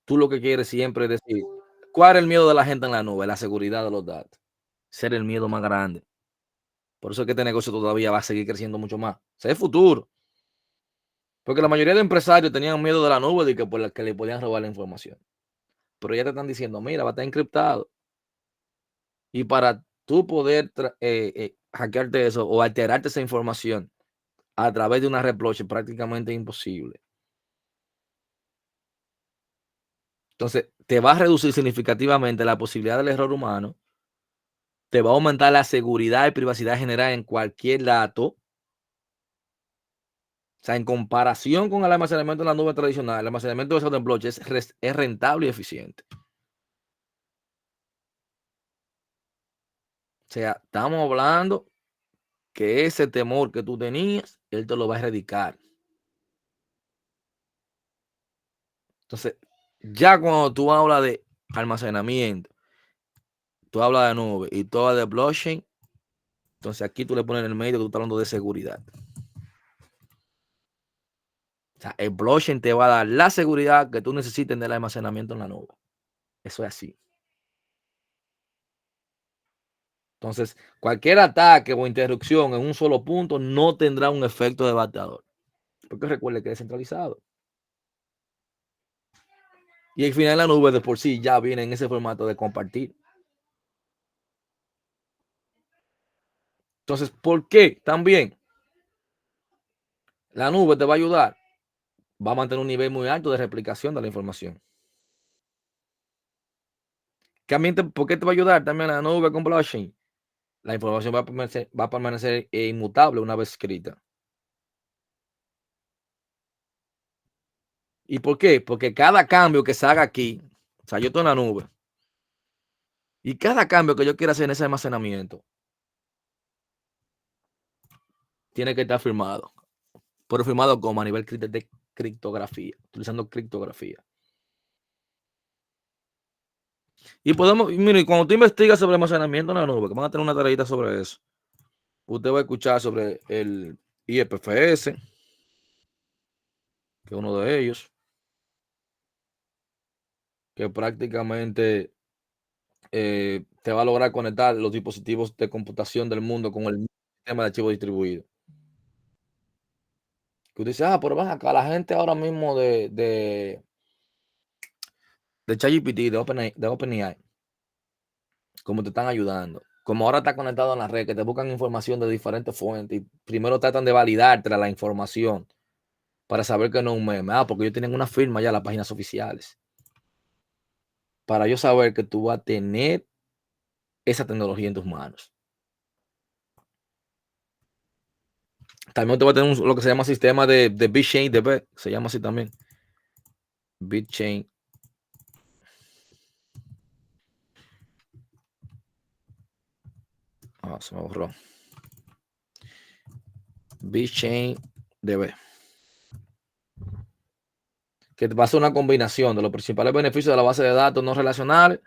Tú lo que quieres siempre es decir, ¿cuál es el miedo de la gente en la nube? La seguridad de los datos. Ser el miedo más grande. Por eso es que este negocio todavía va a seguir creciendo mucho más. Ese es el futuro. Porque la mayoría de empresarios tenían miedo de la nube de que por la que le podían robar la información. Pero ya te están diciendo, mira, va a estar encriptado. Y para tú poder hackearte eso o alterarte esa información a través de una red blockchain prácticamente imposible. Entonces, te va a reducir significativamente la posibilidad del error humano, te va a aumentar la seguridad y privacidad general en cualquier dato. O sea, en comparación con el almacenamiento en la nube tradicional, el almacenamiento basado en blockchain es rentable y eficiente. O sea, estamos hablando que ese temor que tú tenías, él te lo va a erradicar. Entonces, ya cuando tú hablas de almacenamiento, tú hablas de nube y tú hablas de blockchain, entonces aquí tú le pones en el medio que tú estás hablando de seguridad. O sea, el blockchain te va a dar la seguridad que tú necesites del almacenamiento en la nube. Eso es así. Entonces, cualquier ataque o interrupción en un solo punto no tendrá un efecto devastador. Porque recuerde que es centralizado. Y al final la nube de por sí ya viene en ese formato de compartir. Entonces, ¿por qué? También la nube te va a ayudar. Va a mantener un nivel muy alto de replicación de la información. ¿Por qué te va a ayudar también la nube con blockchain? La información va a permanecer inmutable una vez escrita. ¿Y por qué? Porque cada cambio que se haga aquí, o sea, yo estoy en la nube, y cada cambio que yo quiera hacer en ese almacenamiento, tiene que estar firmado. Pero firmado como a nivel de criptografía, utilizando criptografía. Y mire, cuando tú investigas sobre almacenamiento en la nube, que van a tener una tareita sobre eso, usted va a escuchar sobre el IPFS, que es uno de ellos, que prácticamente te va a lograr conectar los dispositivos de computación del mundo con el sistema de archivo distribuido. Que usted dice, pero ven acá, la gente ahora mismo de ChatGPT, de OpenAI, como te están ayudando. Como ahora está conectado en la red, que te buscan información de diferentes fuentes y primero tratan de validarte la información para saber que no es un meme. Porque ellos tienen una firma ya en las páginas oficiales. Para yo saber que tú vas a tener esa tecnología en tus manos. También te va a tener lo que se llama sistema de BitChain DB, se llama así también. BitChain. Se me borró. BitChain DB. Que va a ser una combinación de los principales beneficios de la base de datos no relacionales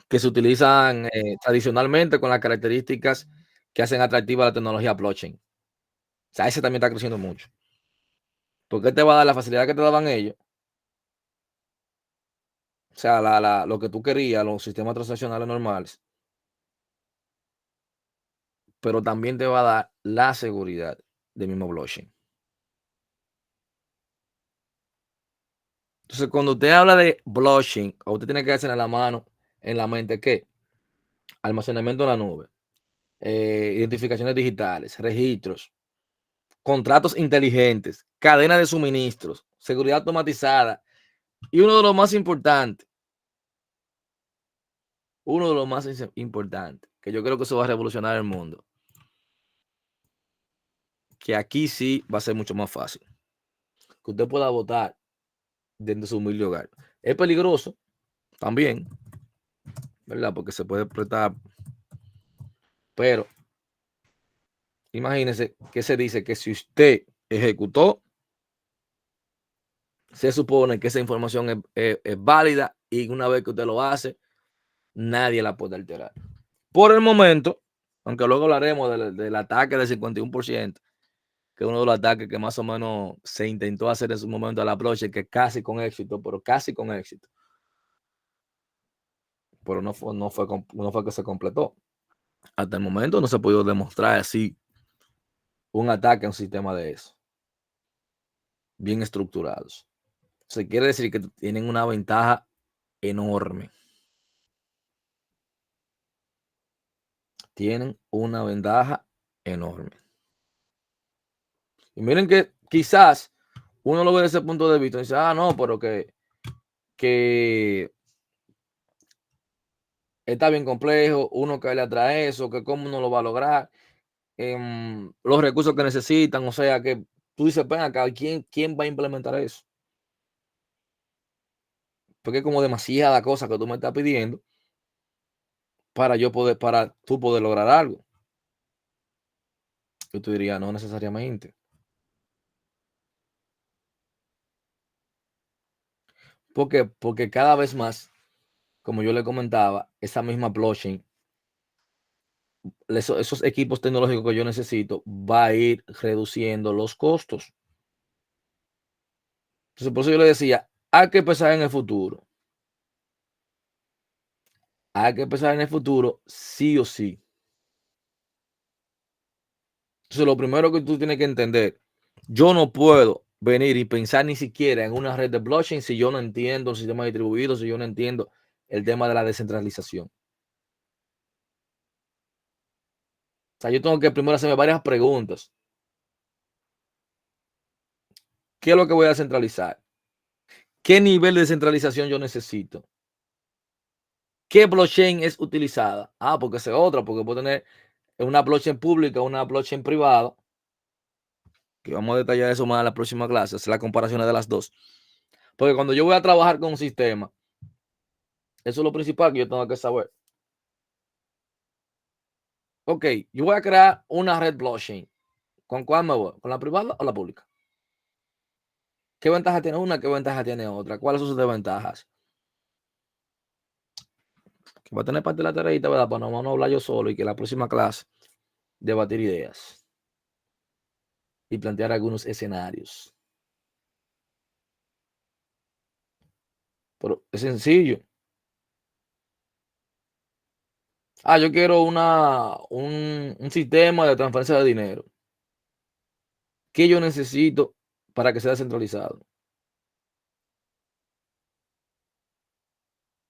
que se utilizan tradicionalmente con las características que hacen atractiva la tecnología blockchain. O sea, ese también está creciendo mucho. Porque te va a dar la facilidad que te daban ellos. O sea, lo que tú querías, los sistemas transaccionales normales. Pero también te va a dar la seguridad del mismo blockchain. Entonces, cuando usted habla de blockchain, usted tiene que hacer en la mano, en la mente, que almacenamiento en la nube, identificaciones digitales, registros, contratos inteligentes, cadena de suministros, seguridad automatizada y uno de los más importantes, que yo creo que eso va a revolucionar el mundo, que aquí sí va a ser mucho más fácil, que usted pueda votar dentro de su humilde hogar. Es peligroso también, ¿verdad? Porque se puede prestar, pero imagínese que se dice que si usted ejecutó, se supone que esa información es válida y una vez que usted lo hace, nadie la puede alterar. Por el momento, aunque luego hablaremos del ataque del 51%, que es uno de los ataques que más o menos se intentó hacer en su momento a la blockchain, que casi con éxito, pero no fue que se completó. Hasta el momento no se ha podido demostrar así un ataque a un sistema de eso, bien estructurados. Se quiere decir que tienen una ventaja enorme. Tienen una ventaja enorme. Y miren que quizás uno lo ve desde ese punto de vista y dice, no, pero que está bien complejo, uno cae atrás de eso, que cómo uno lo va a lograr, los recursos que necesitan, o sea, que tú dices, ven acá, ¿quién va a implementar eso? Porque es como demasiada cosa que tú me estás pidiendo para tú poder lograr algo. Yo te diría, no necesariamente. ¿Por qué? Porque cada vez más, como yo le comentaba, esa misma blockchain, esos equipos tecnológicos que yo necesito, va a ir reduciendo los costos. Entonces, por eso yo le decía, hay que pensar en el futuro. Hay que pensar en el futuro, sí o sí. Entonces, lo primero que tú tienes que entender, yo no puedo venir y pensar ni siquiera en una red de blockchain si yo no entiendo el sistema distribuido, si yo no entiendo el tema de la descentralización. O sea, yo tengo que primero hacerme varias preguntas. ¿Qué es lo que voy a descentralizar? ¿Qué nivel de descentralización yo necesito? ¿Qué blockchain es utilizada? Porque es otra, porque puedo tener una blockchain pública, una blockchain privada, que vamos a detallar eso más en la próxima clase, hacer las comparaciones de las dos. Porque cuando yo voy a trabajar con un sistema, eso es lo principal que yo tengo que saber. Ok, yo voy a crear una red blockchain. ¿Con cuál me voy? ¿Con la privada o la pública? ¿Qué ventaja tiene una? ¿Qué ventaja tiene otra? ¿Cuáles son sus desventajas? Que voy a tener parte de la tarea, ¿verdad? Para no hablar yo solo y que la próxima clase debatir ideas y plantear algunos escenarios. Pero es sencillo. Yo quiero un sistema de transferencia de dinero. ¿Qué yo necesito para que sea descentralizado?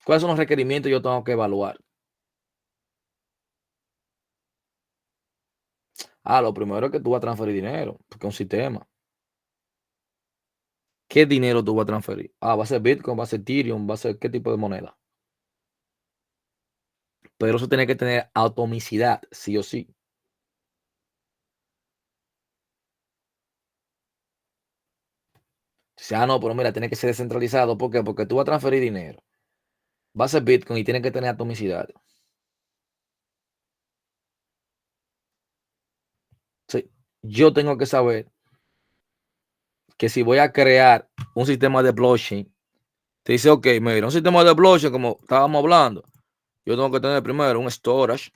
¿Cuáles son los requerimientos que yo tengo que evaluar? Lo primero es que tú vas a transferir dinero, porque es un sistema. ¿Qué dinero tú vas a transferir? Va a ser Bitcoin, va a ser Ethereum, va a ser qué tipo de moneda. Pero eso tiene que tener atomicidad, sí o sí. No, pero mira, tiene que ser descentralizado. ¿Por qué? Porque tú vas a transferir dinero. Va a ser Bitcoin y tiene que tener atomicidad. Sí, yo tengo que saber que si voy a crear un sistema de blockchain, te dice, ok, mira, un sistema de blockchain, como estábamos hablando, yo tengo que tener primero un storage.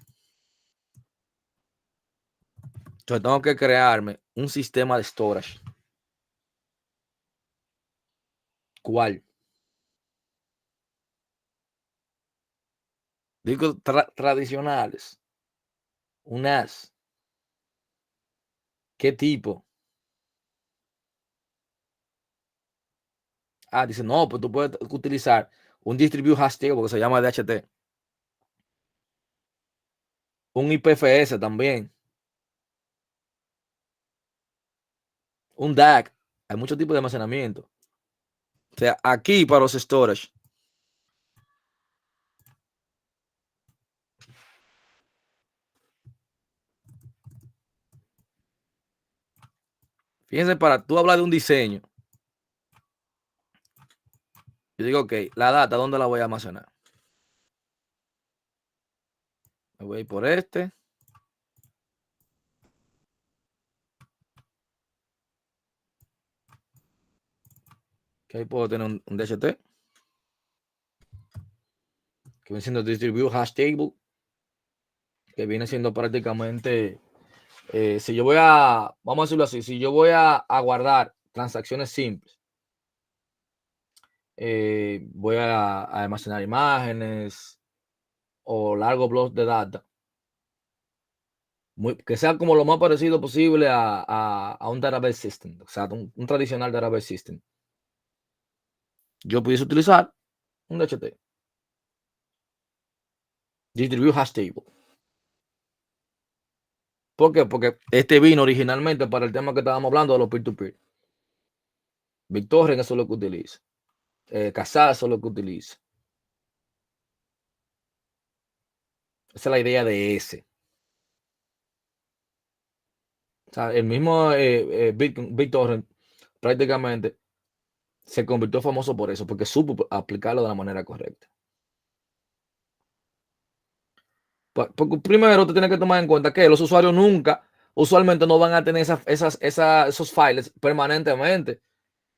Entonces tengo que crearme un sistema de storage. ¿Cuál? Digo tradicionales. Un NAS. ¿Qué tipo? Dice, no, pues tú puedes utilizar un distributed hash table porque se llama DHT. un IPFS también, un DAC. Hay muchos tipos de almacenamiento. O sea, aquí para los storage, fíjense, para tú hablar de un diseño, yo digo, ok, la data, ¿dónde la voy a almacenar? Me voy a ir por este. Que ahí puedo tener un DHT. Que viene siendo Distribute Hash Table. Que viene siendo prácticamente, si yo voy a, vamos a decirlo así, si yo voy a guardar transacciones simples, voy a almacenar imágenes o largos blocks de data, que sea como lo más parecido posible a un database system, o sea, un tradicional database system. Yo pudiese utilizar un DHT, Distribute Hash Table. ¿Por qué? Porque este vino originalmente para el tema que estábamos hablando de los peer-to-peer. BitTorrent, eso es lo que utiliza. Kazaa, eso es lo que utiliza. Esa es la idea de ese. O sea, el mismo BitTorrent prácticamente se convirtió famoso por eso, porque supo aplicarlo de la manera correcta. Porque primero te tienes que tomar en cuenta que los usuarios usualmente no van a tener esos files permanentemente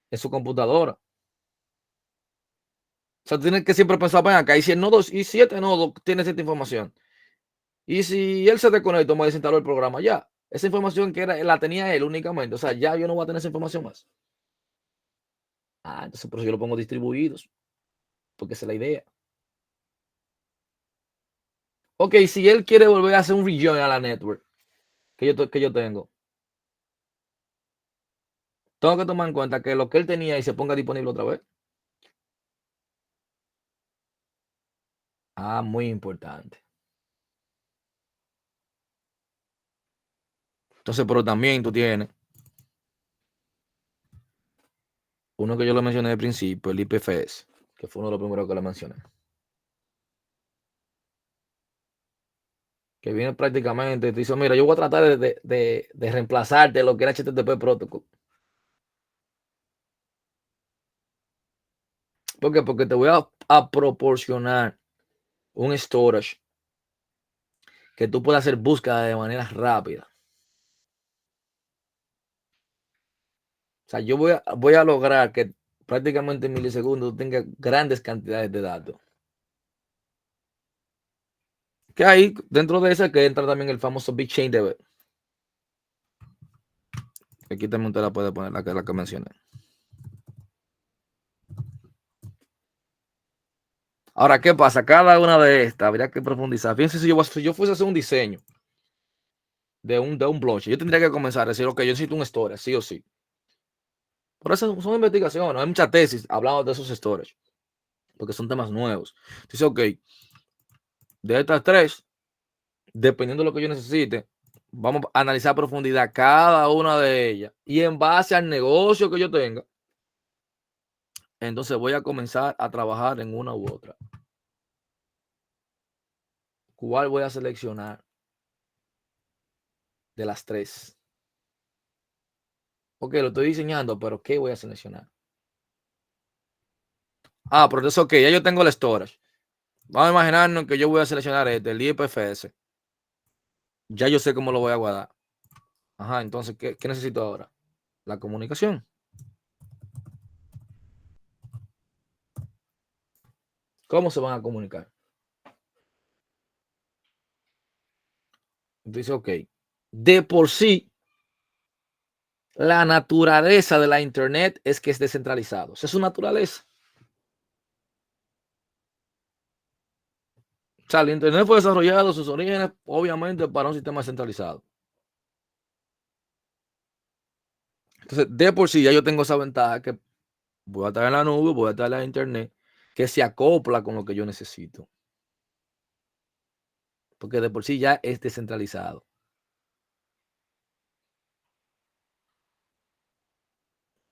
en su computadora. O sea, tienes que siempre pensar, ven acá, y si el nodo y 7 nodos tiene cierta información, y si él se desconectó, me desinstaló el programa, ya. Esa información que la tenía él únicamente. O sea, ya yo no voy a tener esa información más. Entonces por eso yo lo pongo distribuidos. Porque esa es la idea. Ok, si él quiere volver a hacer un rejoin a la network que yo tengo que tomar en cuenta que lo que él tenía y se ponga disponible otra vez. Muy importante. Entonces, pero también tú tienes uno que yo lo mencioné al principio, el IPFS, que fue uno de los primeros que le mencioné. Que viene prácticamente, te dice, mira, yo voy a tratar de reemplazarte lo que era HTTP Protocol. ¿Por qué? Porque te voy a proporcionar un storage que tú puedas hacer búsqueda de manera rápida. O sea, yo voy a lograr que prácticamente en milisegundos tenga grandes cantidades de datos. Que ahí, dentro de ese, que entra también el famoso Big Chain DB. Aquí también te la puede poner, la que mencioné. Ahora, ¿qué pasa? Cada una de estas habría que profundizar. Fíjense, si yo fuese a hacer un diseño de un blockchain, yo tendría que comenzar a decir, ok, yo necesito un storage, sí o sí. Por eso son investigaciones, hay muchas tesis hablando de esos storage, porque son temas nuevos. Entonces, ok, de estas tres, dependiendo de lo que yo necesite, vamos a analizar a profundidad cada una de ellas. Y en base al negocio que yo tenga, entonces voy a comenzar a trabajar en una u otra. ¿Cuál voy a seleccionar de las tres? Ok, lo estoy diseñando, pero ¿qué voy a seleccionar? Pero entonces, ok, ya yo tengo el storage. Vamos a imaginarnos que yo voy a seleccionar el IPFS. Ya yo sé cómo lo voy a guardar. Entonces, ¿qué necesito ahora? La comunicación. ¿Cómo se van a comunicar? Dice, ok, de por sí, la naturaleza de la Internet es que es descentralizado. Esa es su naturaleza. O sea, el Internet fue desarrollado, sus orígenes, obviamente, para un sistema centralizado. Entonces, de por sí, ya yo tengo esa ventaja que voy a estar en la nube, voy a estar en la Internet, que se acopla con lo que yo necesito. porque de por sí ya es descentralizado.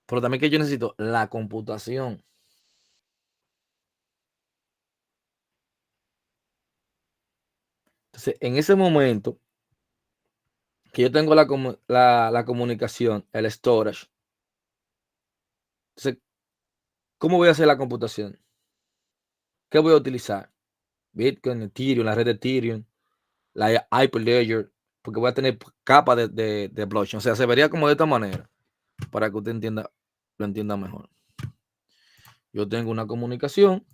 Pero también que yo necesito la computación. Entonces, en ese momento que yo tengo la comunicación, el storage, entonces, ¿cómo voy a hacer la computación? ¿Qué voy a utilizar? Bitcoin, Ethereum, la red de Ethereum, la Hyperledger, porque voy a tener capa de blockchain. O sea, se vería como de esta manera, para que usted lo entienda mejor. Yo tengo una comunicación.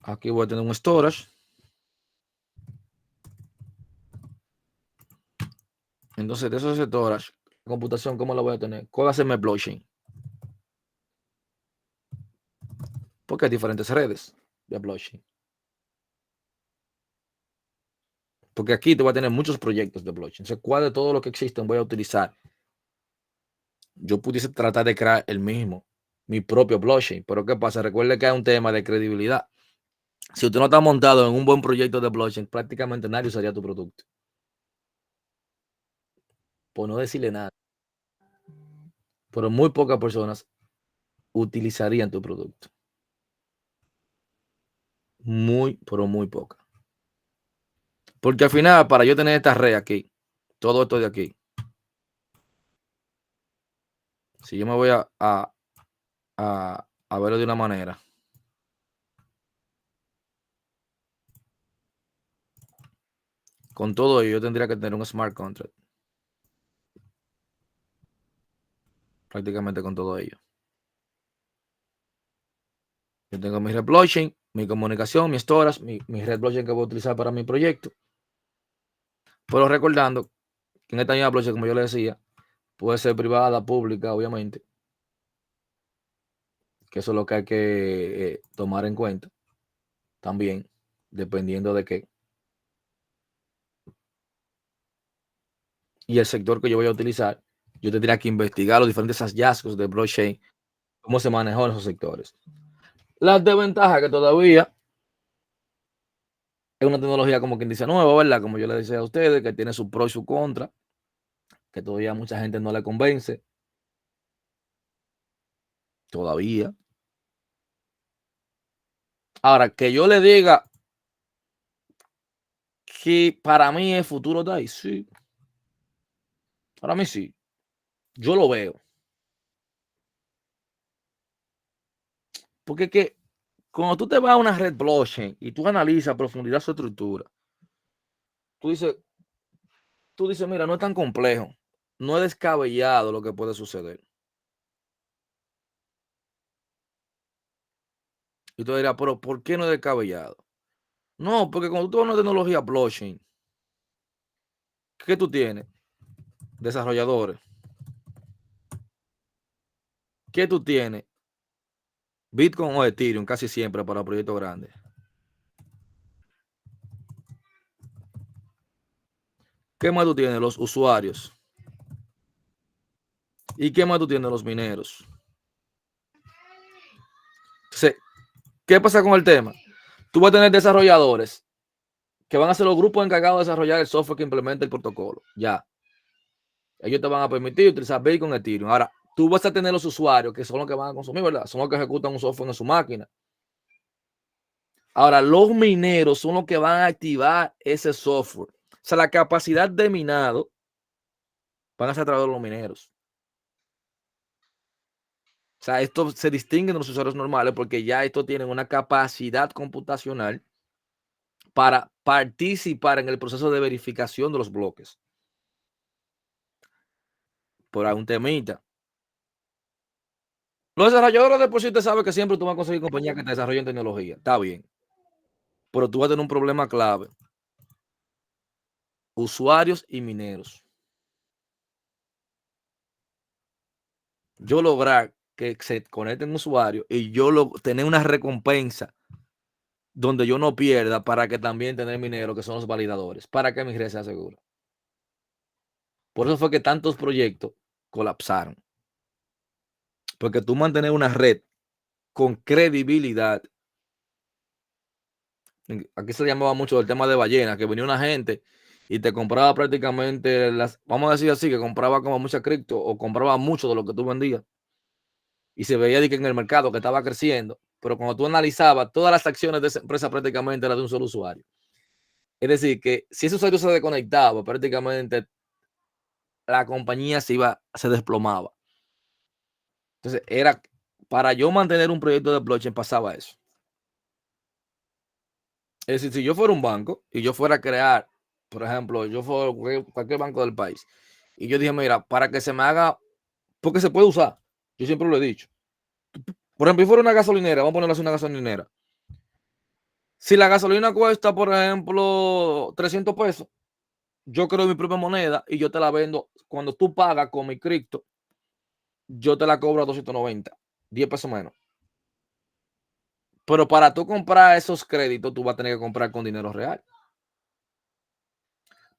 Aquí voy a tener un storage. Entonces, de esos storage, la computación, ¿cómo la voy a tener? ¿Cuál va a ser mi blockchain? Porque hay diferentes redes de blockchain. Porque aquí te voy a tener muchos proyectos de blockchain. Entonces, ¿cuál de todos los que existen voy a utilizar? Yo pudiese tratar de crear mi propio blockchain. Pero ¿qué pasa? Recuerde que hay un tema de credibilidad. Si usted no está montado en un buen proyecto de blockchain, prácticamente nadie usaría tu producto. Por no decirle nada. Pero muy pocas personas utilizarían tu producto. Pero muy pocas. Porque al final, para yo tener esta red aquí, todo esto de aquí, si yo me voy a verlo de una manera, con todo ello, yo tendría que tener un smart contract. Prácticamente con todo ello. Yo tengo mi red blockchain, mi comunicación, mi storage, mi red blockchain que voy a utilizar para mi proyecto. Pero recordando que en esta misma blockchain, como yo le decía, puede ser privada, pública, obviamente. Que eso es lo que hay que tomar en cuenta. También, dependiendo de qué. Y el sector que yo voy a utilizar, yo tendría que investigar los diferentes hallazgos de blockchain, cómo se manejó en esos sectores. Las desventajas que todavía es una tecnología como quien dice nueva, ¿verdad? Como yo le decía a ustedes, que tiene su pro y su contra, que todavía mucha gente no le convence. Todavía. Ahora, que yo le diga que para mí el futuro está ahí, sí. Para mí sí. Yo lo veo. Porque es que cuando tú te vas a una red blockchain y tú analizas a profundidad su estructura, tú dices, mira, no es tan complejo, no es descabellado lo que puede suceder. Y tú dirás, pero ¿por qué no es descabellado? No, porque cuando tú vas a una tecnología blockchain, ¿qué tú tienes? Desarrolladores. ¿Qué tú tienes? Bitcoin o Ethereum casi siempre para proyectos grandes. ¿Qué más tú tienes? Los usuarios. ¿Y qué más tú tienes? Los mineros. Entonces, ¿qué pasa con el tema? Tú vas a tener desarrolladores que van a ser los grupos encargados de desarrollar el software que implementa el protocolo. Ya. Ellos te van a permitir utilizar Bitcoin, Ethereum. Ahora, tú vas a tener los usuarios que son los que van a consumir, ¿verdad? Son los que ejecutan un software en su máquina. Ahora, los mineros son los que van a activar ese software. O sea, la capacidad de minado van a ser a través de los mineros. O sea, esto se distingue de los usuarios normales porque ya esto tienen una capacidad computacional para participar en el proceso de verificación de los bloques. Por algún temita. Los desarrolladores de por sí te saben que siempre tú vas a conseguir compañías que te desarrollen tecnología. Está bien. Pero tú vas a tener un problema clave. Usuarios y mineros. Yo lograr que se conecten usuarios y yo tener una recompensa donde yo no pierda para que también tener mineros que son los validadores, para que mi red sea segura. Por eso fue que tantos proyectos colapsaron. Porque tú mantener una red con credibilidad. Aquí se llamaba mucho el tema de ballena, que venía una gente y te compraba prácticamente vamos a decir así, que compraba como mucha cripto o compraba mucho de lo que tú vendías y se veía que en el mercado que estaba creciendo, pero cuando tú analizabas todas las acciones de esa empresa prácticamente era de un solo usuario. Es decir, que si ese usuario se desconectaba, prácticamente la compañía se desplomaba. Entonces, para yo mantener un proyecto de blockchain pasaba eso. Es decir, si yo fuera un banco y yo fuera a crear, por ejemplo, yo fuera cualquier banco del país, y yo dije, mira, para que se me haga, porque se puede usar, yo siempre lo he dicho. Por ejemplo, si fuera una gasolinera, vamos a ponerlo así, una gasolinera. Si la gasolina cuesta, por ejemplo, 300 pesos, yo creo mi propia moneda y yo te la vendo. Cuando tú pagas con mi cripto, yo te la cobro a 290, 10 pesos menos. Pero para tú comprar esos créditos, tú vas a tener que comprar con dinero real.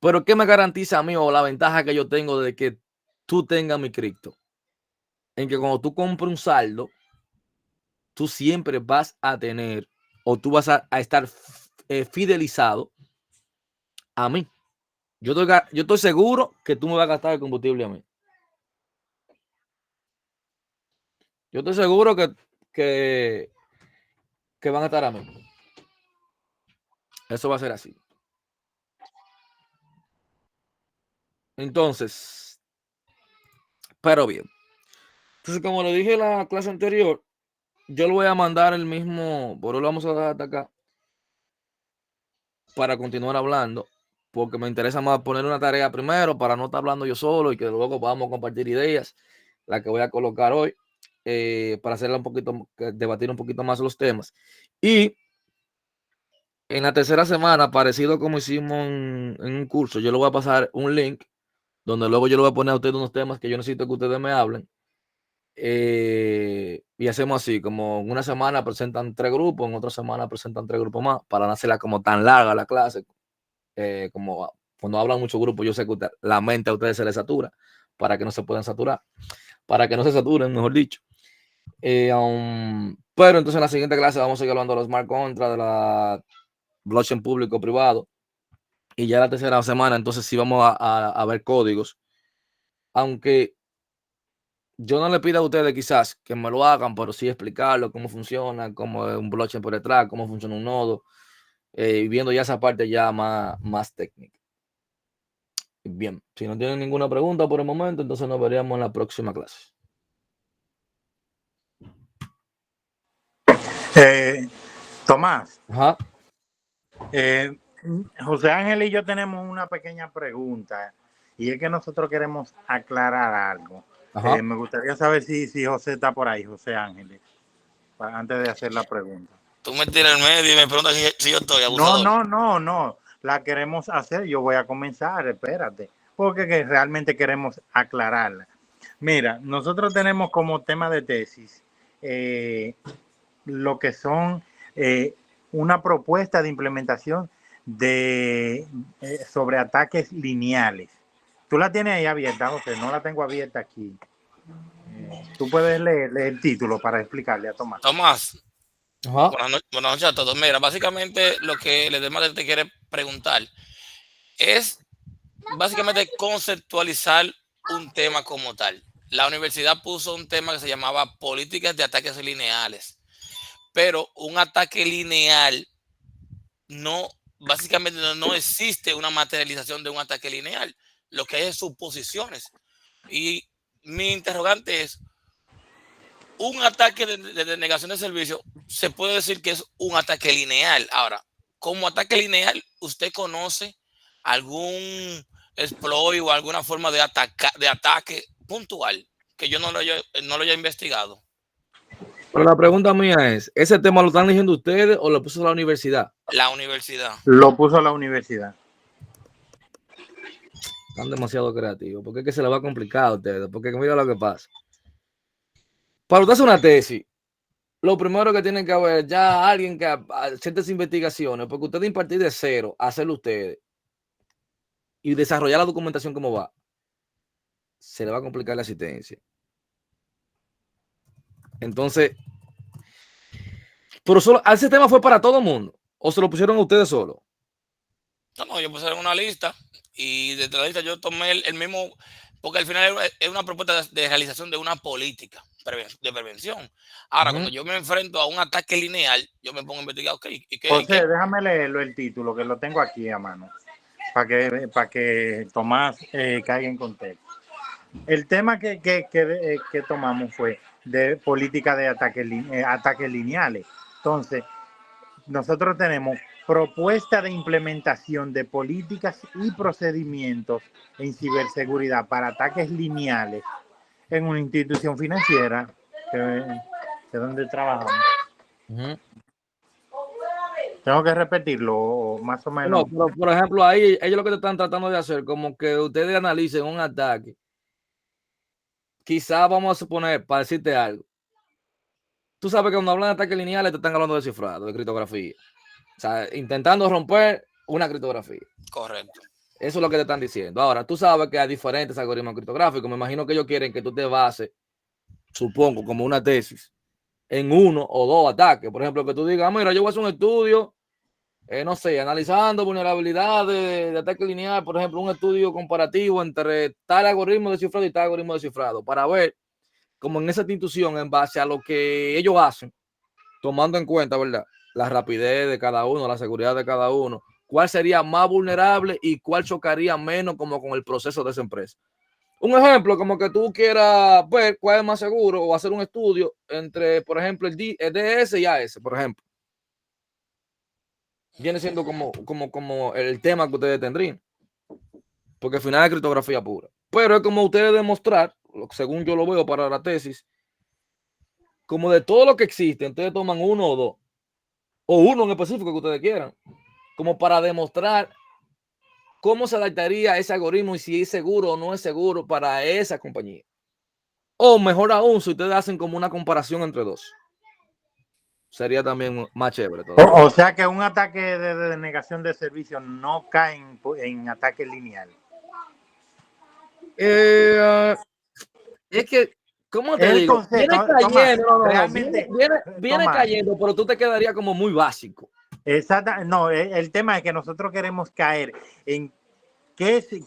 Pero ¿qué me garantiza a mí o la ventaja que yo tengo de que tú tengas mi cripto? En que cuando tú compras un saldo, tú siempre vas a tener o tú vas a estar fidelizado a mí. Yo estoy seguro que tú me vas a gastar el combustible a mí. Yo estoy seguro que van a estar a mí. Eso va a ser así. Entonces, pero bien. Entonces, como lo dije en la clase anterior, yo le voy a mandar el mismo, por eso lo vamos a dejar hasta acá, para continuar hablando, porque me interesa más poner una tarea primero para no estar hablando yo solo y que luego podamos compartir ideas, la que voy a colocar hoy, para hacerla un poquito, debatir un poquito más los temas. Y en la tercera semana, parecido como hicimos en un curso, yo le voy a pasar un link donde luego yo le voy a poner a ustedes unos temas que yo necesito que ustedes me hablen. Y hacemos así, como en una semana presentan 3 grupos, en otra semana presentan 3 grupos más, para no hacerla como tan larga la clase. Como cuando hablan muchos grupos, yo sé que la mente a ustedes se les satura, para que no se puedan saturar, para que no se saturen, mejor dicho. Pero entonces en la siguiente clase vamos a seguir hablando de los smart contracts, de la blockchain público-privado, y ya la tercera semana entonces sí vamos a ver códigos, aunque yo no le pido a ustedes quizás que me lo hagan, pero sí explicarlo, cómo funciona, cómo es un blockchain por detrás, cómo funciona un nodo, viendo ya esa parte ya más técnica. Bien, si no tienen ninguna pregunta por el momento, entonces nos veríamos en la próxima clase. Tomás, Ajá. José Ángel y yo tenemos una pequeña pregunta y es que nosotros queremos aclarar algo. Ajá. Me gustaría saber si José está por ahí, José Ángel, antes de hacer la pregunta. Tú me tiras en el medio y me preguntas si yo estoy abusador. No, la queremos hacer, yo voy a comenzar, espérate, porque realmente queremos aclararla. Mira, nosotros tenemos como tema de tesis lo que son una propuesta de implementación sobre ataques lineales. Tú la tienes ahí abierta, José, no la tengo abierta aquí. Tú puedes leer el título para explicarle a Tomás. Tomás, Ajá. buenas noches a todos. Mira, básicamente lo que el demás te quiere preguntar es básicamente conceptualizar un tema como tal. La universidad puso un tema que se llamaba políticas de ataques lineales, pero un ataque lineal básicamente no existe una materialización de un ataque lineal. Lo que hay es suposiciones. Y mi interrogante es, un ataque de denegación de servicio se puede decir que es un ataque lineal. Ahora, como ataque lineal, ¿usted conoce algún exploit o alguna forma de ataque puntual que yo no lo haya investigado? Pero la pregunta mía es, ¿ese tema lo están eligiendo ustedes o lo puso la universidad? La universidad. Lo puso la universidad. Están demasiado creativos, porque es que se les va a complicar a ustedes, porque mira lo que pasa. Para usted hacer una tesis, lo primero que tienen que haber ya alguien que hace estas investigaciones, porque ustedes impartir de cero, hacerlo ustedes y desarrollar la documentación como va, se le va a complicar la asistencia. Entonces, Pero solo, ese tema fue para todo el mundo. ¿O se lo pusieron a ustedes solo? No, yo puse una lista y de la lista yo tomé el mismo, porque al final es una propuesta de realización de una política de prevención. Ahora, cuando yo me enfrento a un ataque lineal, yo me pongo a investigar, ok, ¿y qué? José, déjame leerlo el título, que lo tengo aquí a mano, para que Tomás caiga en contexto. El tema que tomamos fue de política de ataques lineales. Entonces, nosotros tenemos propuesta de implementación de políticas y procedimientos en ciberseguridad para ataques lineales en una institución financiera que donde trabajamos. Tengo que repetirlo más o menos. No, pero por ejemplo, ahí ellos lo que te están tratando de hacer, como que ustedes analicen un ataque. Quizás vamos a suponer, para decirte algo, tú sabes que cuando hablan de ataques lineales te están hablando de cifrado, de criptografía. O sea, intentando romper una criptografía. Correcto. Eso es lo que te están diciendo. Ahora, tú sabes que hay diferentes algoritmos criptográficos. Me imagino que ellos quieren que tú te bases, supongo, como una tesis, en uno o dos ataques. Por ejemplo, que tú digas, mira, yo voy a hacer un estudio, no sé, analizando vulnerabilidades de ataque lineal, por ejemplo, un estudio comparativo entre tal algoritmo de cifrado y tal algoritmo de cifrado, para ver como en esa institución, en base a lo que ellos hacen, tomando en cuenta, ¿verdad?, la rapidez de cada uno, la seguridad de cada uno, cuál sería más vulnerable y cuál chocaría menos como con el proceso de esa empresa. Un ejemplo, como que tú quieras ver cuál es más seguro o hacer un estudio entre, por ejemplo, el DS y AS, por ejemplo. Viene siendo como el tema que ustedes tendrían. Porque al final es criptografía pura. Pero es como ustedes demostrar, según yo lo veo para la tesis, como de todo lo que existe, ustedes toman uno o dos, o uno en específico que ustedes quieran, como para demostrar cómo se adaptaría ese algoritmo y si es seguro o no es seguro para esa compañía. O mejor aún, si ustedes hacen como una comparación entre dos. Sería también más chévere. O sea que un ataque de denegación de servicio no cae en ataque lineal. Es que, ¿cómo te digo? Concepto, viene cayendo, realmente, viene cayendo, pero tú te quedarías como muy básico. Exacto, no, el tema es que nosotros queremos caer en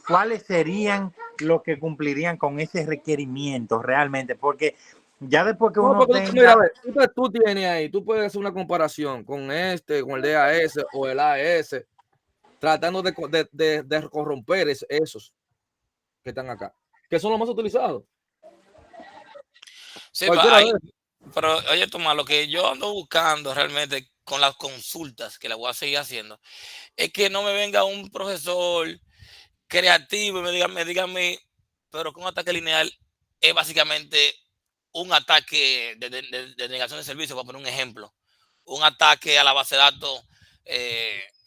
cuáles serían los que cumplirían con ese requerimiento realmente, porque ya después que uno tenga... Mira, a ver, tú tienes ahí, tú puedes hacer una comparación con el DAS o el AES, tratando de corromper esos que están acá, que son los más utilizados. Sí, pero oye, Tomás, lo que yo ando buscando realmente con las consultas, que las voy a seguir haciendo, es que no me venga un profesor creativo y me diga a mí, pero con un ataque lineal es básicamente un ataque de negación de servicio. Voy a poner un ejemplo. Un ataque a la base de datos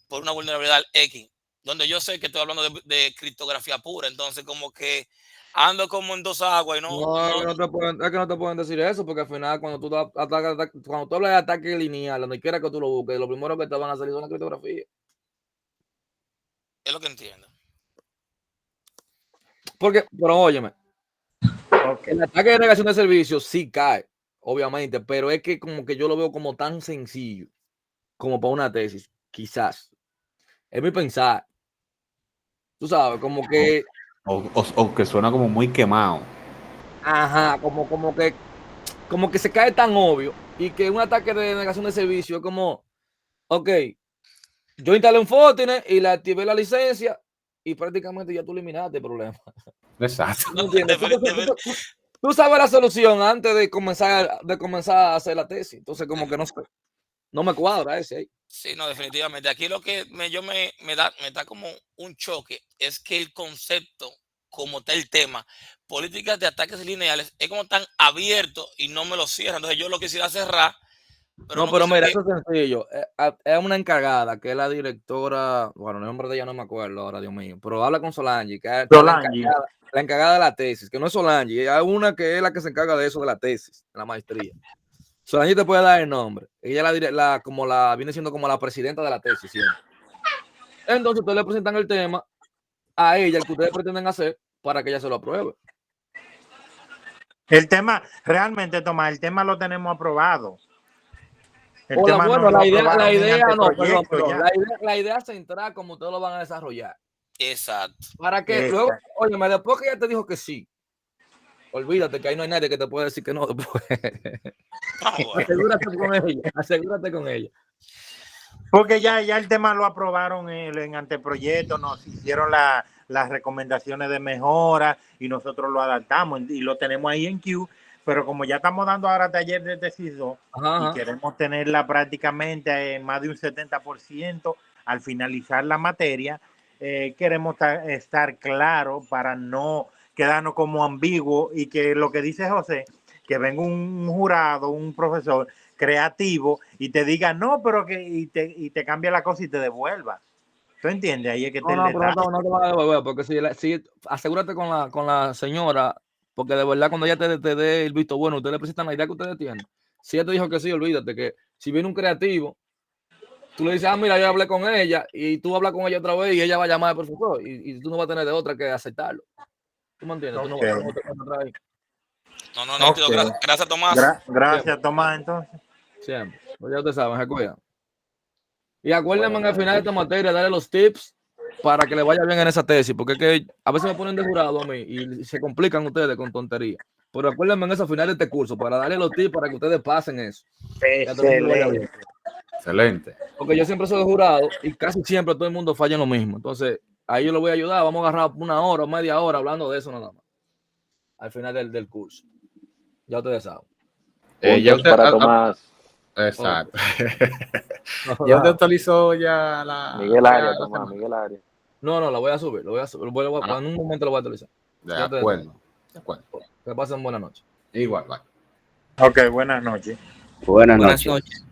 por una vulnerabilidad X, donde yo sé que estoy hablando de criptografía pura. Entonces, como que ando como en dos aguas y es que no te pueden decir eso, porque al final cuando tú hablas de ataque lineal, donde quiera que tú lo busques, lo primero que te van a salir son la criptografía. Es lo que entiendo. Pero óyeme, el ataque de negación de servicios sí cae, obviamente, pero es que como que yo lo veo como tan sencillo como para una tesis, quizás. Es mi pensar. Tú sabes, como que... O que suena como muy quemado. Ajá, como que se cae tan obvio y que un ataque de negación de servicio es como, ok, yo instalé un Fortinet y le activé la licencia y prácticamente ya tú eliminaste el problema. Exacto. Tú sabes la solución antes de comenzar a hacer la tesis. Entonces, como que no me cuadra ese ahí. Sí, no, definitivamente. Aquí lo que me da como un choque es que el concepto, como está el tema, políticas de ataques lineales, es como tan abierto y no me lo cierran. Entonces yo lo quisiera cerrar. Pero mira, eso es sencillo. Es una encargada que es la directora, bueno, el nombre de ella no me acuerdo ahora, Dios mío, pero habla con Solange, que es la encargada de la tesis, que no es Solange, hay una que es la que se encarga de eso, de la tesis, de la maestría. Solange te puede dar el nombre. Ella viene siendo como la presidenta de la tesis. ¿Sí? Entonces ustedes le presentan el tema a ella, el que ustedes pretenden hacer, para que ella se lo apruebe. El tema, realmente, Tomás, el tema lo tenemos aprobado. El O tema bueno, no lo la idea aprobaron en no, perdón, anteproyecto perdón. ya. La idea central, como ustedes lo van a desarrollar. Exacto. Para que Exacto. luego, óyeme, después que ella te dijo que sí, olvídate que ahí no hay nadie que te pueda decir que no después. Ah, bueno. Asegúrate con ella. Porque ya el tema lo aprobaron en anteproyecto, nos hicieron las recomendaciones de mejora y nosotros lo adaptamos y lo tenemos ahí en Q, pero como ya estamos dando ahora taller de tesis 2 Ajá. y queremos tenerla prácticamente en más de un 70% al finalizar la materia, queremos estar claros para no quedarnos como ambiguos y que lo que dice José, que venga un jurado, un profesor creativo y te diga no, pero que y te cambia la cosa y te devuelva. ¿Tú entiendes? Ahí es que está el No, pero detalle. no te vas a devolver, porque si asegúrate con la señora, porque de verdad cuando ella te dé el visto bueno, ustedes le presentan la idea que ustedes tienen. Si ella te dijo que sí, olvídate que si viene un creativo, tú le dices, ah, mira, yo hablé con ella, y tú hablas con ella otra vez y ella va a llamar al profesor, y tú no vas a tener de otra que aceptarlo. ¿Tú me entiendes? Tú no te vas a traer ahí. No, nítido. Ok. Gracias, Tomás. Gracias, Tomás, entonces. Siempre. Pues ya ustedes saben, se cuidan. Y acuérdense al final de esta materia, darle los tips para que le vaya bien en esa tesis, porque es que a veces me ponen de jurado a mí y se complican ustedes con tonterías. Pero acuérdense en eso al final de este curso, para darle los tips para que ustedes pasen eso. Que a todo el mundo le vaya bien. Excelente. Porque yo siempre soy de jurado y casi siempre todo el mundo falla en lo mismo. Entonces, ahí yo lo voy a ayudar. Vamos a agarrar una hora o media hora hablando de eso nada más. Al final del curso. Ya ustedes saben. Ya usted, para Tomás. exacto. Ya usted actualizó ya la. Miguel Arias, Tomás, Miguel Arias. No, la voy a subir. En un momento lo voy a actualizar. De acuerdo. De acuerdo. Que pasen buena noche. Igual, bye. Ok, buenas noches. Buenas Buenas noches. noches.